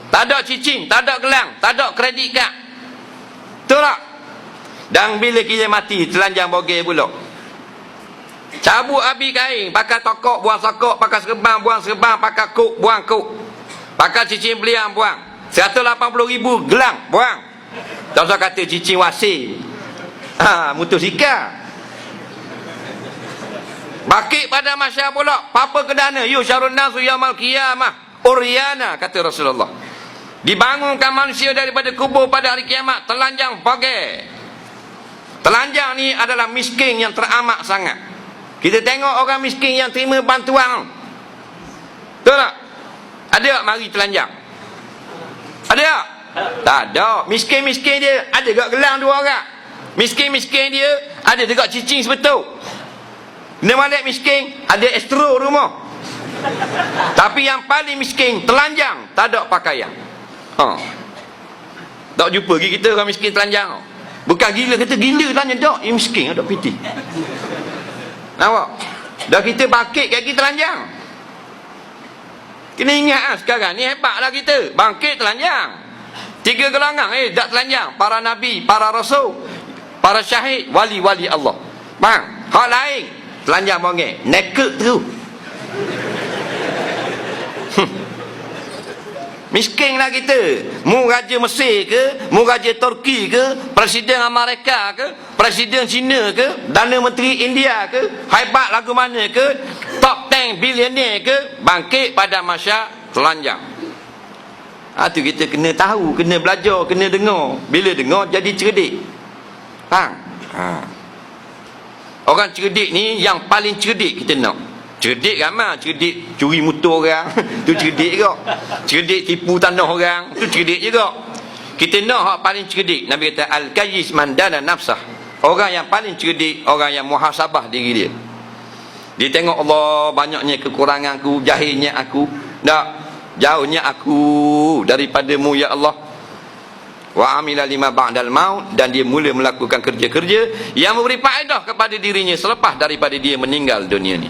tak ada cicing, tak ada gelang, tak ada kredit kad. Betul tak? Dan bila kita mati, telanjang bogel pula. Cabut habis kain, pakai tokok, buang sokok, pakai serban, buang serban, pakai kuk, buang kuk, pakai cicing beliang, buang. 180,000 gelang, buang. Tak usah kata cicing wasir, mutusikal. Bakit pada masyarakat pula, papa kedana, yusyarun nasu yaumal qiyamah uryana, kata Rasulullah. Dibangunkan manusia daripada kubur pada hari kiamat telanjang bogel. Telanjang ni adalah miskin yang teramat sangat. Kita tengok orang miskin yang terima bantuan, betul tak? Ada tak mari telanjang? Ada tak? Tak ada. Miskin-miskin dia ada tak gelang 2 orang? Miskin-miskin dia ada tak cicing sebetul? Kena balik miskin ada estro rumah. Tapi yang paling miskin telanjang, tak ada pakaian. Tak jumpa lagi kita orang miskin telanjang. Bukan gila, kata gila telanjang, tak, yang miskin ada piti. Nampak? Dah kita bangkit kaki telanjang. Kena ingat sekarang ni hebatlah kita. Bangkit telanjang. 3 gelangan tak telanjang. Para nabi, para rasul, para syahid, wali-wali Allah. Bang, hak lain telanjang bongeng, naked tu. Miskinlah kita. Mu raja Mesir ke, mu raja Turki ke, presiden Amerika ke, presiden China ke, Perdana Menteri India ke, hebat lagu mana ke, top 10 billionaire ke, bangkit pada masa telanjang. Tu kita kena tahu, kena belajar, kena dengar. Bila dengar jadi cerdik. Faham? Orang cerdik ni yang paling cerdik kita nak. Cerdik ramai, cerdik curi motor orang, tu cerdik juga. Cerdik tipu tanah orang, tu cerdik juga. Kita nak hak paling cerdik. Nabi kata al-qayyis man dana nafsah. Orang yang paling cerdik, orang yang muhasabah diri dia. Dia tengok Allah banyaknya kekuranganku, jahilnya aku, tak jauhnya aku daripadamu ya Allah. Wa amila lima ba'dal maut, dan dia mula melakukan kerja-kerja yang memberi faedah kepada dirinya selepas daripada dia meninggal dunia ni.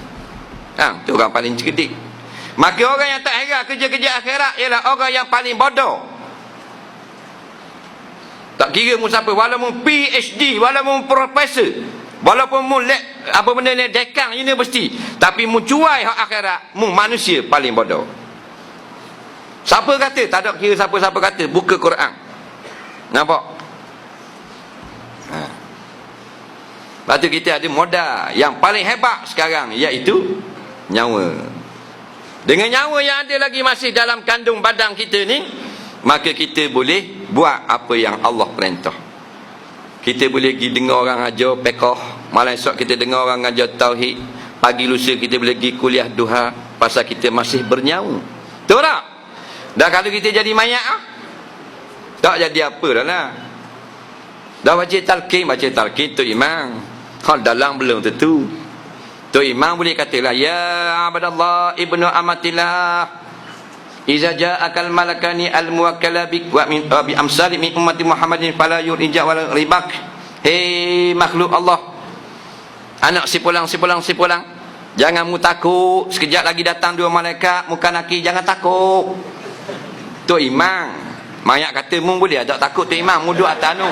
Itu orang paling cerdik. Maka orang yang tak heran kerja-kerja akhirat ialah orang yang paling bodoh. Tak kira mu siapa, walaupun PhD, walaupun profesor, walaupun mu apa benda ni dekan universiti, tapi mu cuai hak akhirat, mu manusia paling bodoh. Siapa kata? Tak ada kira siapa-siapa kata, buka Quran. Nampak? Lepas tu kita ada modal yang paling hebat sekarang, iaitu nyawa. Dengan nyawa yang ada lagi masih dalam kandung badan kita ni, maka kita boleh buat apa yang Allah perintah. Kita boleh pergi dengar orang ajar fiqh, malam esok kita dengar orang ajar tauhid, Pagi lusa kita boleh pergi kuliah duha pasal kita masih bernyawa. Tahu tak? Dah kalau kita jadi mayat tak jadi apa dah lah. Dah baca talqin tu imam. Kalau dalam belum tentu. Tu imam boleh katalah, ya abdallah ibnu amatillah, iza ja'akal malakani al-muwakkala bik wa min bi amsali min ummati Muhammadin fala yurija wala ribak. Hei makhluk Allah, anak si pulang. Jangan mu takut, sekejap lagi datang dua malaikat muka naki, jangan takut. Tu imam. Mayat kata mu boleh tak takut tu imam, mu duduk atas tu.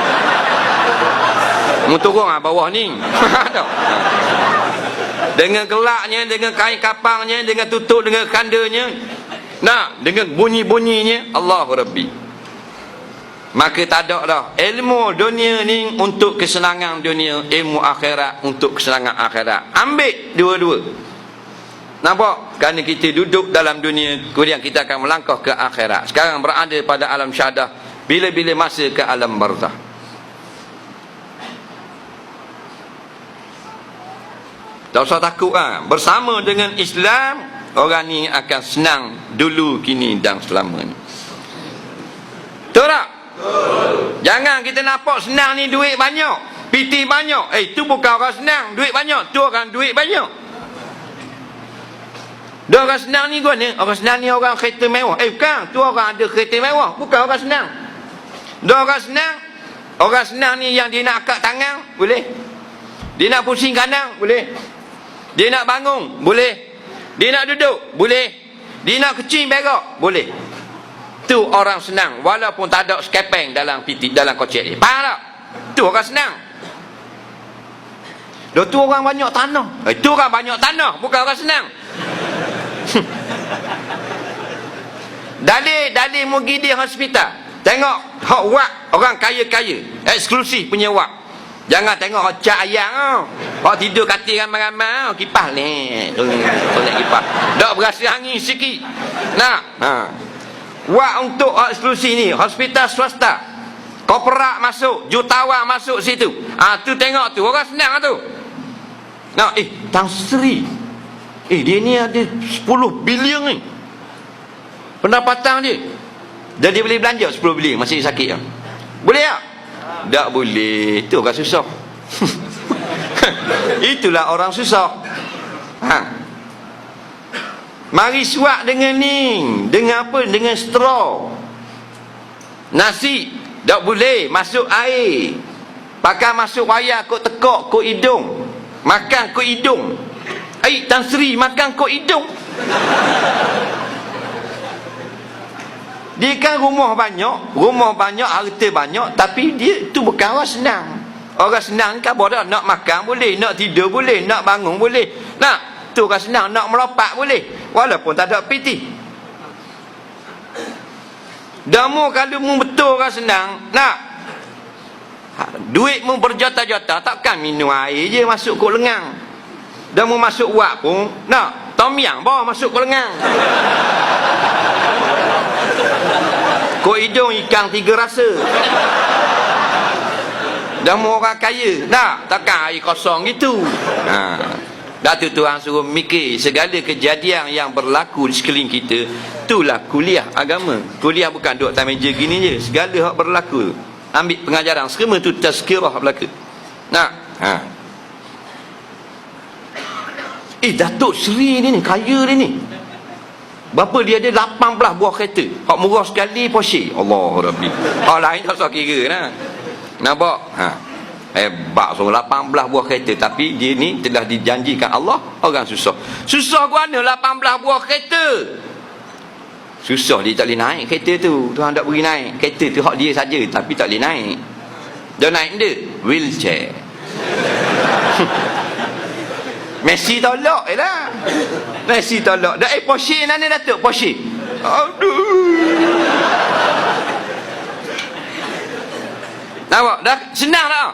Mu turun bawah ni. Dengan gelaknya, dengan kain kapangnya, dengan tutup, dengan kandanya, dengan bunyi-bunyinya, Allahu Rabbi. Maka tak ada dah. Ilmu dunia ni untuk kesenangan dunia, ilmu akhirat untuk kesenangan akhirat. Ambil dua-dua. Nampak? Kerana kita duduk dalam dunia, kemudian kita akan melangkah ke akhirat. Sekarang berada pada alam syahadah, bila-bila masa ke alam barzah. Tak usah takut lah. Bersama dengan Islam, orang ni akan senang dulu, kini dan selamanya. Betul tak? Jangan kita nampak senang ni duit banyak, PT banyak. Itu bukan orang senang, duit banyak. Tu orang duit banyak. Dia orang senang ni gua ni, orang senang ni orang kereta mewah. Bukan, tu orang ada kereta mewah, bukan orang senang. Dia orang senang ni yang dia nak angkat tangan, boleh. Dia nak pusing kanan, boleh. Dia nak bangun, boleh. Dia nak duduk, boleh. Dia nak kecil berak, boleh. Tu orang senang, walaupun tak ada skepeng dalam PT, dalam kocek dia. Faham tak? Tu orang senang. Tu orang banyak tanah. Itu orang banyak tanah, bukan orang senang. Dalil mugi di hospital. Tengok hak wak orang kaya-kaya, eksklusif punya wak. Jangan tengok hak cak ayang. Hak tidur katil ramai-ramai, kipas ni. Tolak kipas. Dak berasa angin sikit. Wak untuk eksklusif ni, hospital swasta. Korporat masuk, jutawan masuk situ. Tu tengok tu, orang senang tu. Tan Sri. Dia ni ada 10 bilion ni. Pendapatan dia. Jadi boleh belanja 10 bilion, masih sakit kan? Boleh tak? Tak boleh. Itu orang susah. Itulah orang susah. Mari suap dengan ni. Dengan apa? Dengan straw. Nasi tak boleh masuk air. Pakai masuk wayar kok tekok kok hidung. Makan kok hidung. Tan Sri makan kok hidung. Dia kan rumah banyak, harta banyak, tapi dia tu bukan orang senang. Orang senang ni kan bodoh, nak makan boleh, nak tidur boleh, nak bangun boleh. Tu orang senang, nak melompat boleh, walaupun tak ada PT. Damu kalau mu betul orang senang, duit mu berjuta-juta, takkan minum air je masuk kok lengang. Damu masuk wak pun, tom yang bawa masuk kok lengang. Kok hidung ikan 3 rasa. Dah mau orang kaya. Takkan air kosong gitu. Dah tu Tuhan suruh mikir segala kejadian yang berlaku di sekeliling kita. Itulah kuliah agama. Kuliah bukan duduk atas meja gini je. Segala yang berlaku, ambil pengajaran. Semua tu tazkirah berlaku. Datuk Seri ni kaya dia ni. Berapa dia ada 18 buah kereta. Hak murah sekali Porsche. Allah Rabbi. Hak lain tak usah kira nah. Nampak? Hebat so 18 buah kereta, tapi dia ni telah dijanjikan Allah orang susah. Susah guna 18 buah kereta. Susah dia tak boleh naik kereta tu. Tuhan tak beri naik. Kereta tu hak dia saja, tapi tak boleh naik. Dia naik dia wheelchair. Messi tolak lah. Messi tolak. Dah Porsche mana Datuk? Porsche. Aduh. Nampak? Dah senang tak?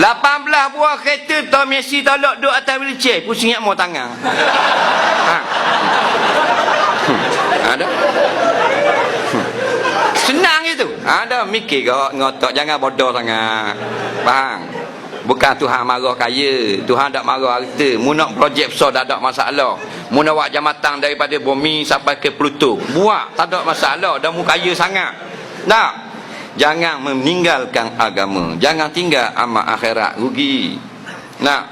18 buah kereta tu Messi tolak duduk atas wheelchair. Pusing yak mau tangan. Ada. Senang itu. Ada mikir kau ngotak, jangan bodoh sangat. Faham? Bukan Tuhan marah kaya, Tuhan tak marah harta. Mu nak projek besar tak ada masalah. Mu nak buat jambatan daripada bumi sampai ke Pluto, buat, tak ada masalah. Dah mu kaya sangat. Tak. Jangan meninggalkan agama. Jangan tinggal amal akhirat, rugi. Nak.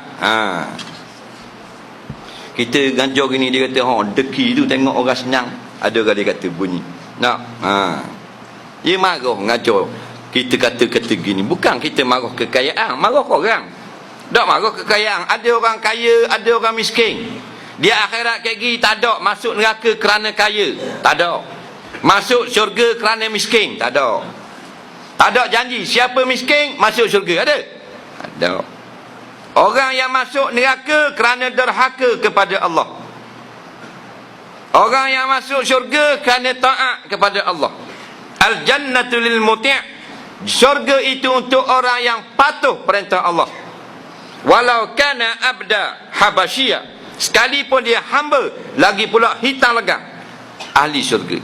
Kita ganjor gini, dia kata, deki tu tengok orang senang. Ada orang dia kata bunyi. Nak. Dia marah ngajar. Kita kata-kata gini. Bukan kita marah kekayaan, marah orang. Tak marah kekayaan. Ada orang kaya, ada orang miskin. Dia akhirat kayak gini tak ada. Masuk neraka kerana kaya, tak ada. Masuk syurga kerana miskin, tak ada. Tak ada janji siapa miskin masuk syurga, ada? Ada. Orang yang masuk neraka kerana derhaka kepada Allah. Orang yang masuk syurga kerana taat kepada Allah. Al-jannatu lil muti'. Syurga itu untuk orang yang patuh perintah Allah. Walau kana abda habasyia, sekalipun dia hamba, lagi pula hitam legam, ahli syurga.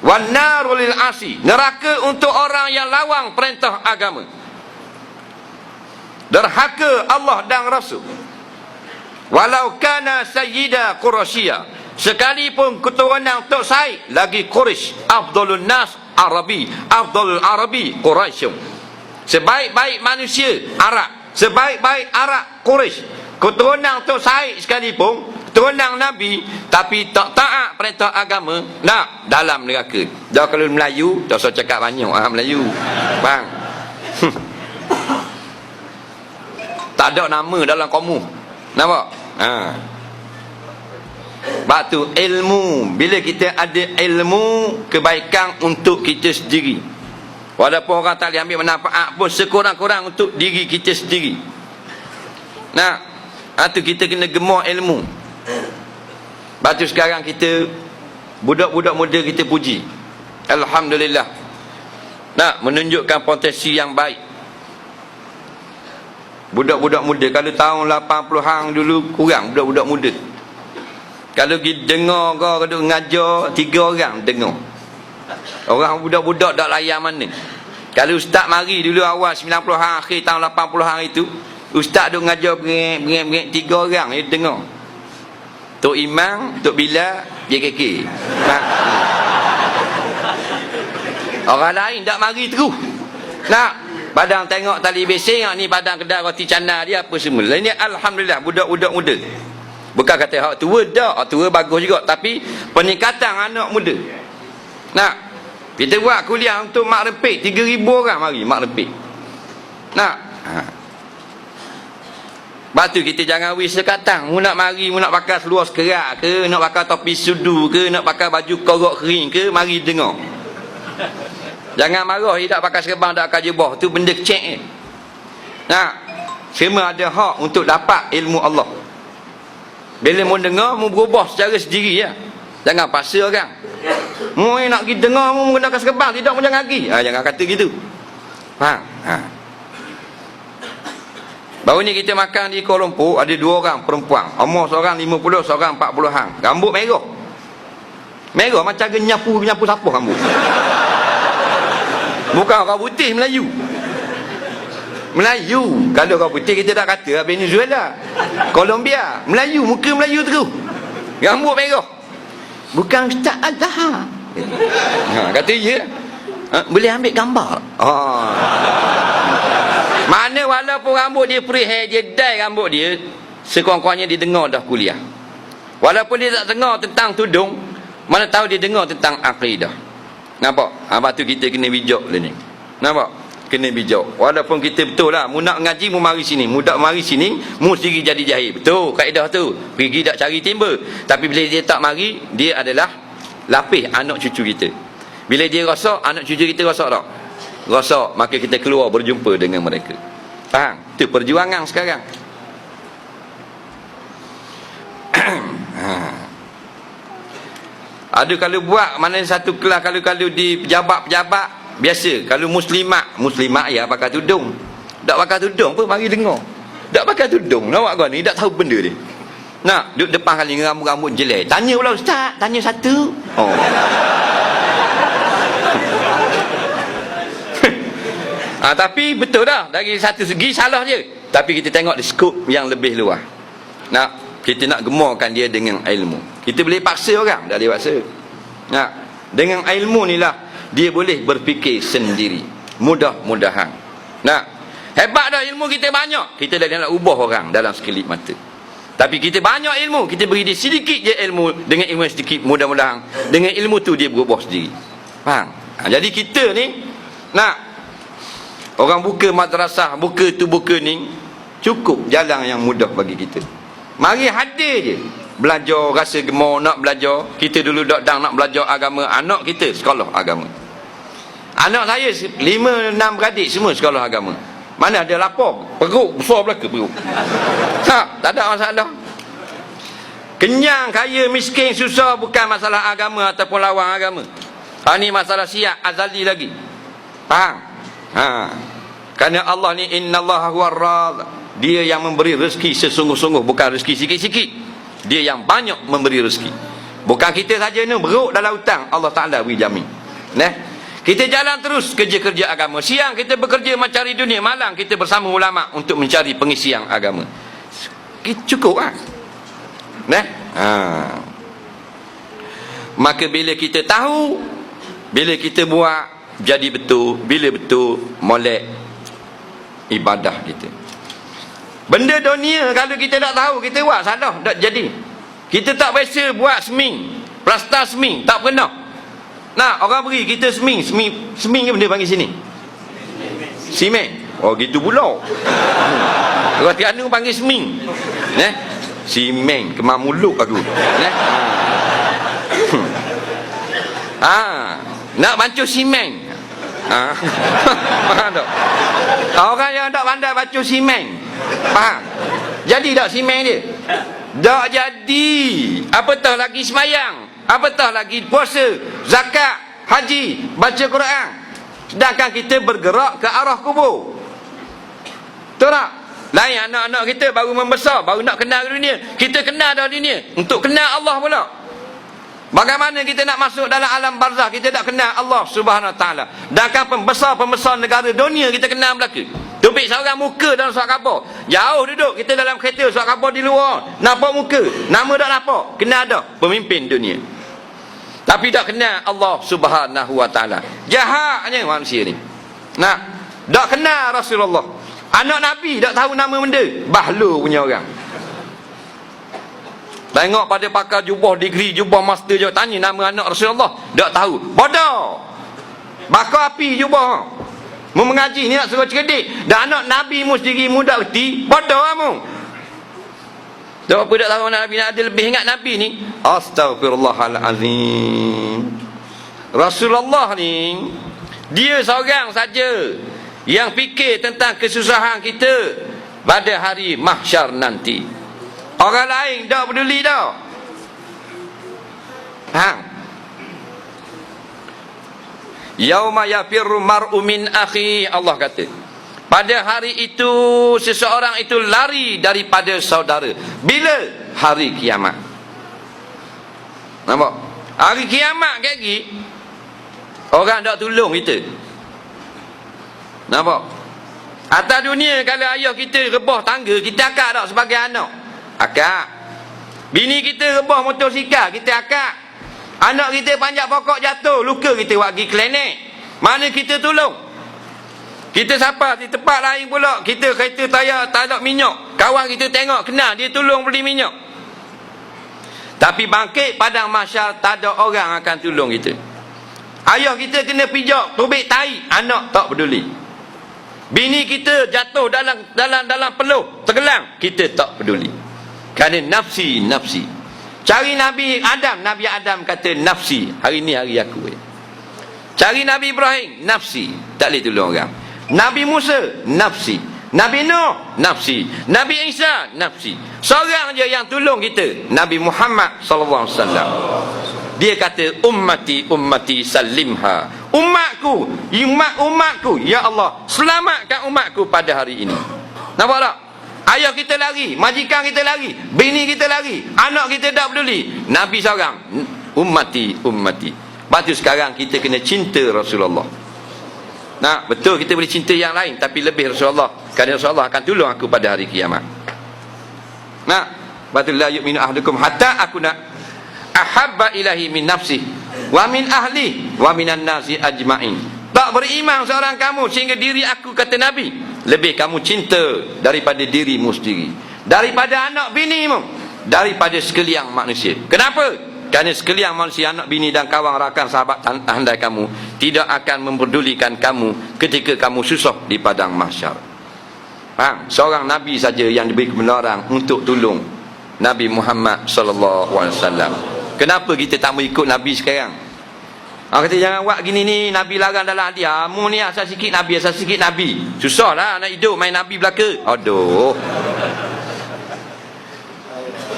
Wan naru lil asi, neraka untuk orang yang lawang perintah agama, derhaka Allah dan Rasul. Walau kana sayyida Quraisya, sekalipun keturunan Tok Said, lagi Quraisy, afdalun nas Arabi, afdalul Arabi Quraisy. Sebaik-baik manusia Arab, sebaik-baik Arab Quraisy. Keturunan Tok Said sekalipun, keturunan Nabi, tapi tak taat perintah agama, nak dalam neraka. Dah kalau Melayu, tak usah cakap banyak Melayu. Bang. Tak ada nama dalam kamu. Nampak? Sebab tu ilmu, bila kita ada ilmu, kebaikan untuk kita sendiri. Walaupun orang tak boleh ambil manfaat pun, sekurang-kurang untuk diri kita sendiri. Nah, tu kita kena gemar ilmu. Sebab tu sekarang kita, budak-budak muda kita puji, alhamdulillah, nak menunjukkan potensi yang baik. Budak-budak muda, kalau tahun 80-an dulu kurang budak-budak muda. Kalau kita dengar kau ngajar 3 orang dengar. Orang budak-budak tak layan mana. Kalau ustaz mari dulu awal 90-an, akhir tahun 80-an itu, ustaz duk ngajar bengek-bengek 3 orang dia dengar. Tok Imam, Tok Bilal, JKK. Orang lain tak mari terus. Nak padang tengok tali besing, ni padang kedai roti canai dia apa semua. Ini alhamdulillah budak-budak muda. Bukan kata hak tua dah, hak tua bagus juga, tapi peningkatan anak muda. Nak kita buat kuliah untuk mak repik, 3,000 orang mari mak repik. Nak batu kita jangan wis sekatang. Mu nak mari, mu nak pakai seluar sekerak ke, nak pakai topi sudu ke, nak pakai baju korok kering ke, mari dengar. Jangan marah dia tak pakai serban, tak pakai jubah, tu benda kecil. Nak semua ada hak untuk dapat ilmu Allah. Bila mu dengar, mu berubah secara sendiri ya. Jangan paksa orang. Mu nak pergi dengar, mu menggunakan serban, tidak mu jangan pergi. Jangan kata gitu. Faham? Baru ni kita makan di Kuala Lumpur, ada 2 orang perempuan. Umur seorang 50, seorang 40-an. Rambut merah. Merah macam nyapu sapuh rambut. Bukan orang putih, Melayu. Melayu. Kalau orang putih kita tak kata Venezuela, Colombia. Melayu, muka Melayu terus, rambut merah. Bukan Ustaz Azhar. Kata ya. Boleh ambil gambar. Mana walaupun rambut dia free, dia dye rambut dia, sekurang-kurangnya dia dengar dah kuliah. Walaupun dia tak dengar tentang tudung, mana tahu dia dengar tentang akidah. Nampak? Sebab tu kita kena bijak lah ni. Nampak? Kena bijak. Walaupun kita betul lah, mu nak ngaji, mu mari sini. Mu tak mari sini, mu sendiri jadi jahil. Betul kaedah tu. Pergi tak cari timba. Tapi bila dia tak mari, dia adalah lapis anak cucu kita. Bila dia rosak, anak cucu kita rosak tak? Rosak. Maka kita keluar berjumpa dengan mereka. Faham? Itu perjuangan sekarang. Ada kalau buat mana satu kelas, kalau di pejabat-pejabat biasa, kalau muslimat ya pakai tudung. Tak pakai tudung pun mari dengar. Tak pakai tudung, nampak kau ni tak tahu benda dia. Nak duduk depan kali rambut-rambut jelek. Tanya pula ustaz, tanya satu. Tapi betul dah, dari satu segi salah je. Tapi kita tengok di skop yang lebih luas. Kita nak gemurkan dia dengan ilmu. Kita boleh paksa orang, tak boleh paksa. Dengan ilmu ni lah dia boleh berfikir sendiri. Mudah-mudahan. Hebat dah ilmu kita banyak. Kita dah nak ubah orang dalam sekelip mata. Tapi kita banyak ilmu, kita beri dia sedikit je ilmu. Dengan ilmu sedikit, mudah-mudahan dengan ilmu tu dia berubah sendiri. Faham? Jadi kita ni orang buka madrasah, buka tu buka ni, cukup jalan yang mudah bagi kita. Mari hadir je. Belajar, rasa gemar nak belajar. Kita dulu dang nak belajar agama. Anak kita sekolah agama. Anak saya 5-6 beradik semua sekolah agama. Mana ada lapar, perut besar belaka perut. Tak ada masalah. Kenyang, kaya, miskin, susah bukan masalah agama ataupun lawan agama. Ini masalah siap azali lagi. Faham? Kerana Allah ni innallaha huwar razaq. Dia yang memberi rezeki sesungguh-sungguh, bukan rezeki sikit-sikit. Dia yang banyak memberi rezeki. Bukan kita saja ni beruk dalam hutang, Allah Taala beri jamin. Kita jalan terus kerja-kerja agama. Siang kita bekerja mencari dunia, malam kita bersama ulama untuk mencari pengisian agama. Cukup lah. Maka bila kita tahu, bila kita buat, jadi betul. Bila betul, molek ibadah kita. Benda dunia kalau kita tak tahu, kita buat salah, tak jadi. Kita tak biasa buat seming, plaster seming, tak pernah. Orang beri kita seming ke benda panggil sini? Simen. Oh gitu pula. Orang Terengganu panggil seming. Simen, kemar mulut aku. Nak bancuh simen. Faham tak? Orang yang tak pandai bancuh simen, faham? Jadi tak simen dia? Tak jadi. Apatah lagi semayang, apatah lagi puasa, zakat, haji, baca Quran. Sedangkan kita bergerak ke arah kubur. Betul tak? Lain anak-anak kita baru membesar, baru nak kenal dunia. Kita kenal dah dunia untuk kenal Allah pula. Bagaimana kita nak masuk dalam alam barzah, kita tak kenal Allah Subhanahu Wa Taala. Sedangkan pembesar-pembesar negara dunia kita kenal belaka. Tupik seorang muka dalam surat khabar. Jauh duduk kita dalam kereta, surat khabar di luar. Nampak muka, nama tak nampak. Kenal dah pemimpin dunia. Tapi tak kenal Allah Subhanahu Wa Taala. Jahatnya manusia ni. Tak kenal Rasulullah. Anak Nabi tak tahu nama benda. Bahlu punya orang. Tengok pada pakar jubah degree, jubah master je, tanya nama anak Rasulullah, tak tahu. Bodoh. Bakar api jubah. Mu mengaji ni nak suruh cerdik. Dan anak Nabi mu sendiri mu tak reti. Bodoh kamu. Tak apa tak tahu anak Nabi, nak ada lebih ingat Nabi ni. Astaghfirullahalazim. Rasulullah ni dia seorang saja yang fikir tentang kesusahan kita pada hari mahsyar nanti. Orang lain tak peduli dah. Yauma yafirru mar'u min akhi, Allah kata. Pada hari itu seseorang itu lari daripada saudara. Bila? Hari kiamat. Nampak? Hari kiamat lagi orang tak tolong kita. Nampak? Atas dunia kalau ayah kita rebah tangga, kita akak tak sebagai anak? Akak. Bini kita rebah motosikal, kita akak. Anak kita panjat pokok jatuh, luka, kita buat pergi klinik. Mana kita tolong? Kita siapa di tempat lain pula, kita kereta tayar tak ada minyak, kawan kita tengok kenal, dia tolong beli minyak. Tapi bangkit padang mahsyar, tak ada orang akan tolong kita. Ayah kita kena pijak, tubik tai, anak tak peduli. Bini kita jatuh dalam peluh, tenggelam, kita tak peduli. Kerana nafsi. Cari Nabi Adam kata nafsi. Hari ni hari aku. Cari Nabi Ibrahim, nafsi. Tak boleh tolong orang. Nabi Musa, nafsi. Nabi Nuh, nafsi. Nabi Isa, nafsi. Seorang je yang tolong kita, Nabi Muhammad sallallahu alaihi wasallam. Dia kata ummati salimha. Umatku, ya Allah, selamatkan umatku pada hari ini. Nampak tak? Ayah kita lari, majikan kita lari, bini kita lari, anak kita tak peduli. Nabi seorang, ummati. Lepas tu sekarang kita kena cinta Rasulullah. Nah, betul kita boleh cinta yang lain, tapi lebih Rasulullah. Kerana Rasulullah akan tolong aku pada hari kiamat. Nah, batul la yu'minu ahadukum hatta akuna ahabba ilahi min nafsi wa min ahli wa minan nasi ajma'in. Tak beriman seorang kamu sehingga diri aku, kata Nabi, lebih kamu cinta daripada dirimu sendiri, daripada anak binimu, daripada sekalian manusia. Kenapa? Kerana sekalian manusia, anak bini dan kawan rakan sahabat handai kamu tidak akan memperdulikan kamu ketika kamu susah di padang mahsyar. Faham? Seorang Nabi saja yang diberi kebenaran untuk tolong Nabi Muhammad sallallahu alaihi wasallam. Kenapa kita tak mau ikut Nabi sekarang? Kata jangan buat gini ni, Nabi larang dalam hadis. Mu ni asal sikit Nabi, asal sikit Nabi. Susahlah nak hidup main Nabi belaka. Aduh.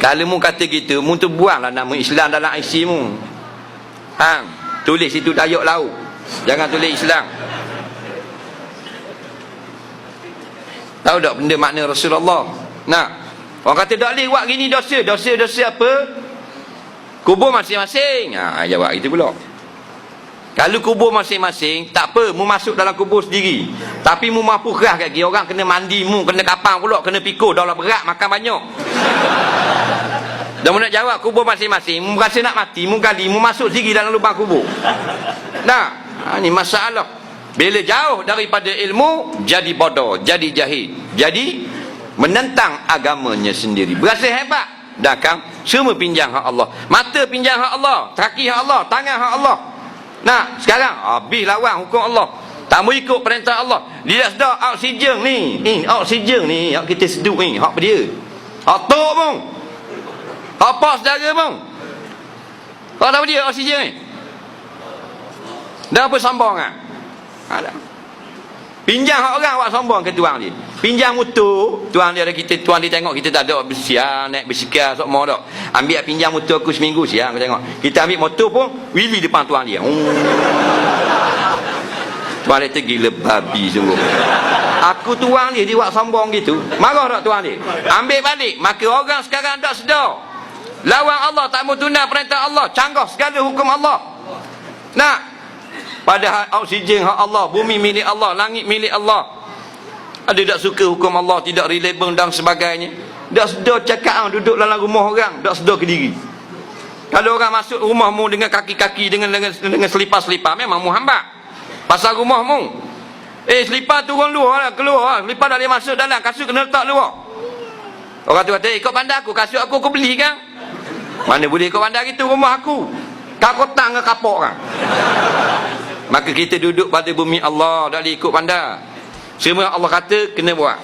Kalau mu kata gitu, mu tu buanglah nama Islam dalam IC mu. Hang, tulis situ Dayak Laut. Jangan tulis Islam. Tahu tak benda makna Rasulullah? Nah, orang kata tak boleh buat gini dosa. Dosa apa? Kubur masing-masing. Jawab itu pula. Kalau kubur masing-masing, tak apa, mu masuk dalam kubur sendiri. Tapi mu mampu kerah kat dia, orang kena mandi, mu kena kapang pula, kena pikul, dah lah berat, makan banyak. Dan mu nak jawab kubur masing-masing, mu rasa nak mati, mu gali, mu masuk sendiri dalam lubang kubur. Nah, ni masalah. Bila jauh daripada ilmu, jadi bodoh, jadi jahil, jadi menentang agamanya sendiri. Berasa hebat, dah kan semua pinjam hak Allah. Mata pinjam hak Allah, kaki hak Allah, tangan hak Allah. Nah, sekarang habis lawan hukum Allah. Tak mau ikut perintah Allah. Dia sedar oksigen ni. Oksigen ni hak kita sedup ni, hak dia. Hak tok pun. Apa saudara pun. Hak tahu dia oksigen ni. Dah apa sombong ah? Ada. Pinjam hak orang, awak sombong ke tuang dia. Pinjam motor, tuang dia ada kita, tuang dia tengok kita tak ada bersiar, naik bersikar sok mau tak. Ambil pinjam motor aku seminggu siang aku tengok. Kita ambil motor pun wili depan tuang dia. Tuang dia tergila babi sungguh. Aku tuang dia buat sombong gitu. Marah tak tuang dia? Ambil balik. Maka orang sekarang tak sedar. Lawan Allah, tak mau tunduk perintah Allah, canggah segala hukum Allah. Nah, padahal oksigen hak Allah, bumi milik Allah, langit milik Allah. Ada tak suka hukum Allah, tidak reliable dan sebagainya. Tak sedar cakap duduk dalam rumah orang, tak sedar ke diri. Kalau orang masuk rumahmu dengan kaki-kaki, dengan selipar-selipar, memang mu hamba. Pasal rumahmu. Selipar turun luar lah, keluar lah. Selipar dah boleh masuk dalam, kasut kena letak luar. Orang tu kata, kau pandai aku, kasut aku beli kan? Mana boleh kau pandai gitu rumah aku? Kau kotak dengan kapok kan? Maka kita duduk pada bumi Allah, tak boleh ikut pandai. Semua Allah kata kena buat.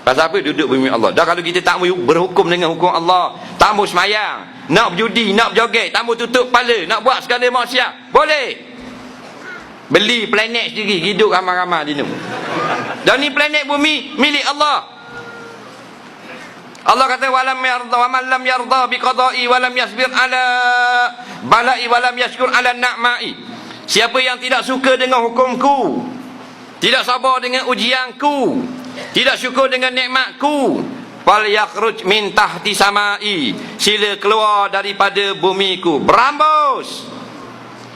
Pasal apa? Duduk bumi Allah. Dah kalau kita tak mau berhukum dengan hukum Allah, tak mau semayang, nak berjudi, nak berjoget, tak mau tutup kepala, nak buat segala maksiat, boleh. Beli planet sendiri, hidup ramai-ramai di ni. Dan ni planet bumi milik Allah. Allah kata walam yarda wa man lam yarda bi qada'i wa lam yasbir ala bala'i wa lam yashkur ala na'ma'i. Siapa yang tidak suka dengan hukumku, tidak sabar dengan ujianku, tidak syukur dengan nikmatku, fal yakhruj min tahti samai, sila keluar daripada bumiku. Berambus.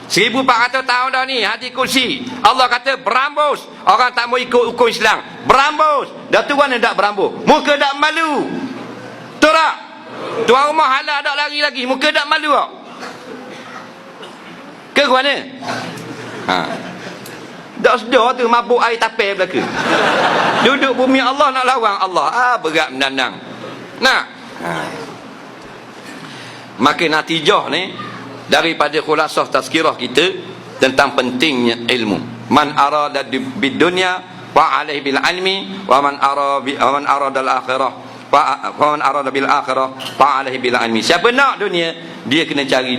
1400 tahun dah ni hati kursi. Allah kata berambus. Orang tak mau ikut hukum Islam, berambus. Dah tu mana tak berambus? Muka tak malu. Betul tak? Tuan rumah halal tak lari lagi, muka tak malu tak? Ke mana? Tak sedar tu mabuk air tapir belaka. Duduk bumi Allah nak lawan Allah. Berat menandang. Nah. Maka natijah ni daripada khulasah tazkirah kita tentang pentingnya ilmu. Man arada bid dunya fa alaihi bil ilmi wa man arada al akhirah fa man arada bil akhirah fa alaihi bil ilmi. Siapa nak dunia, dia kena cari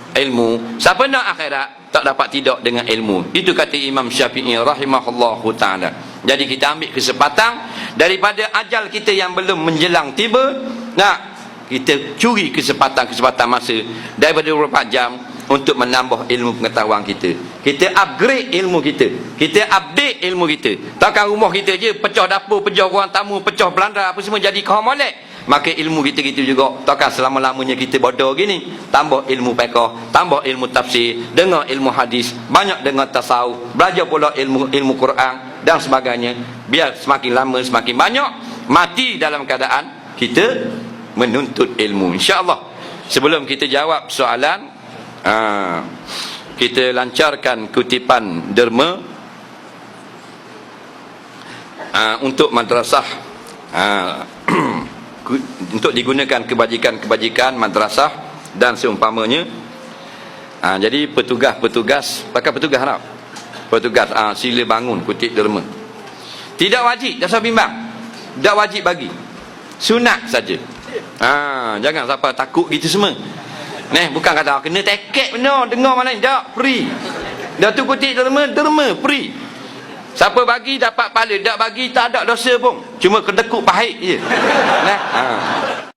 ilmu. Siapa nak akhirat, tak dapat tidak dengan ilmu. Itu kata Imam Syafi'i rahimahullahu ta'ala. Jadi kita ambil kesempatan daripada ajal kita yang belum menjelang tiba. Nah, kita curi kesempatan masa daripada 24 jam untuk menambah ilmu pengetahuan kita. Kita upgrade ilmu kita. Kita update ilmu kita. Takkan rumah kita je pecah dapur, pecah ruang tamu, pecah belanda apa semua jadi kaum molek. Maka ilmu kita gitu juga. Takkan selama-lamanya kita bodoh gini. Tambah ilmu fiqh, tambah ilmu tafsir, dengar ilmu hadis, banyak dengar tasawuf, belajar pula ilmu Quran dan sebagainya. Biar semakin lama semakin banyak mati dalam keadaan kita menuntut ilmu. InsyaAllah. Sebelum kita jawab soalan, kita lancarkan kutipan derma untuk madrasah, untuk digunakan kebajikan-kebajikan madrasah dan seumpamanya. Jadi petugas pakai petugas nak, petugas sila bangun kutip derma. Tidak wajib, dasar bimbang, tidak wajib bagi, sunat saja. Jangan siapa takut gitu semua. Bukan kata kena teket benar, dengar mana tak free. Dah tu kutip derma free. Siapa bagi dapat pahala, tak bagi tak ada dosa pun. Cuma kedekut pahit je.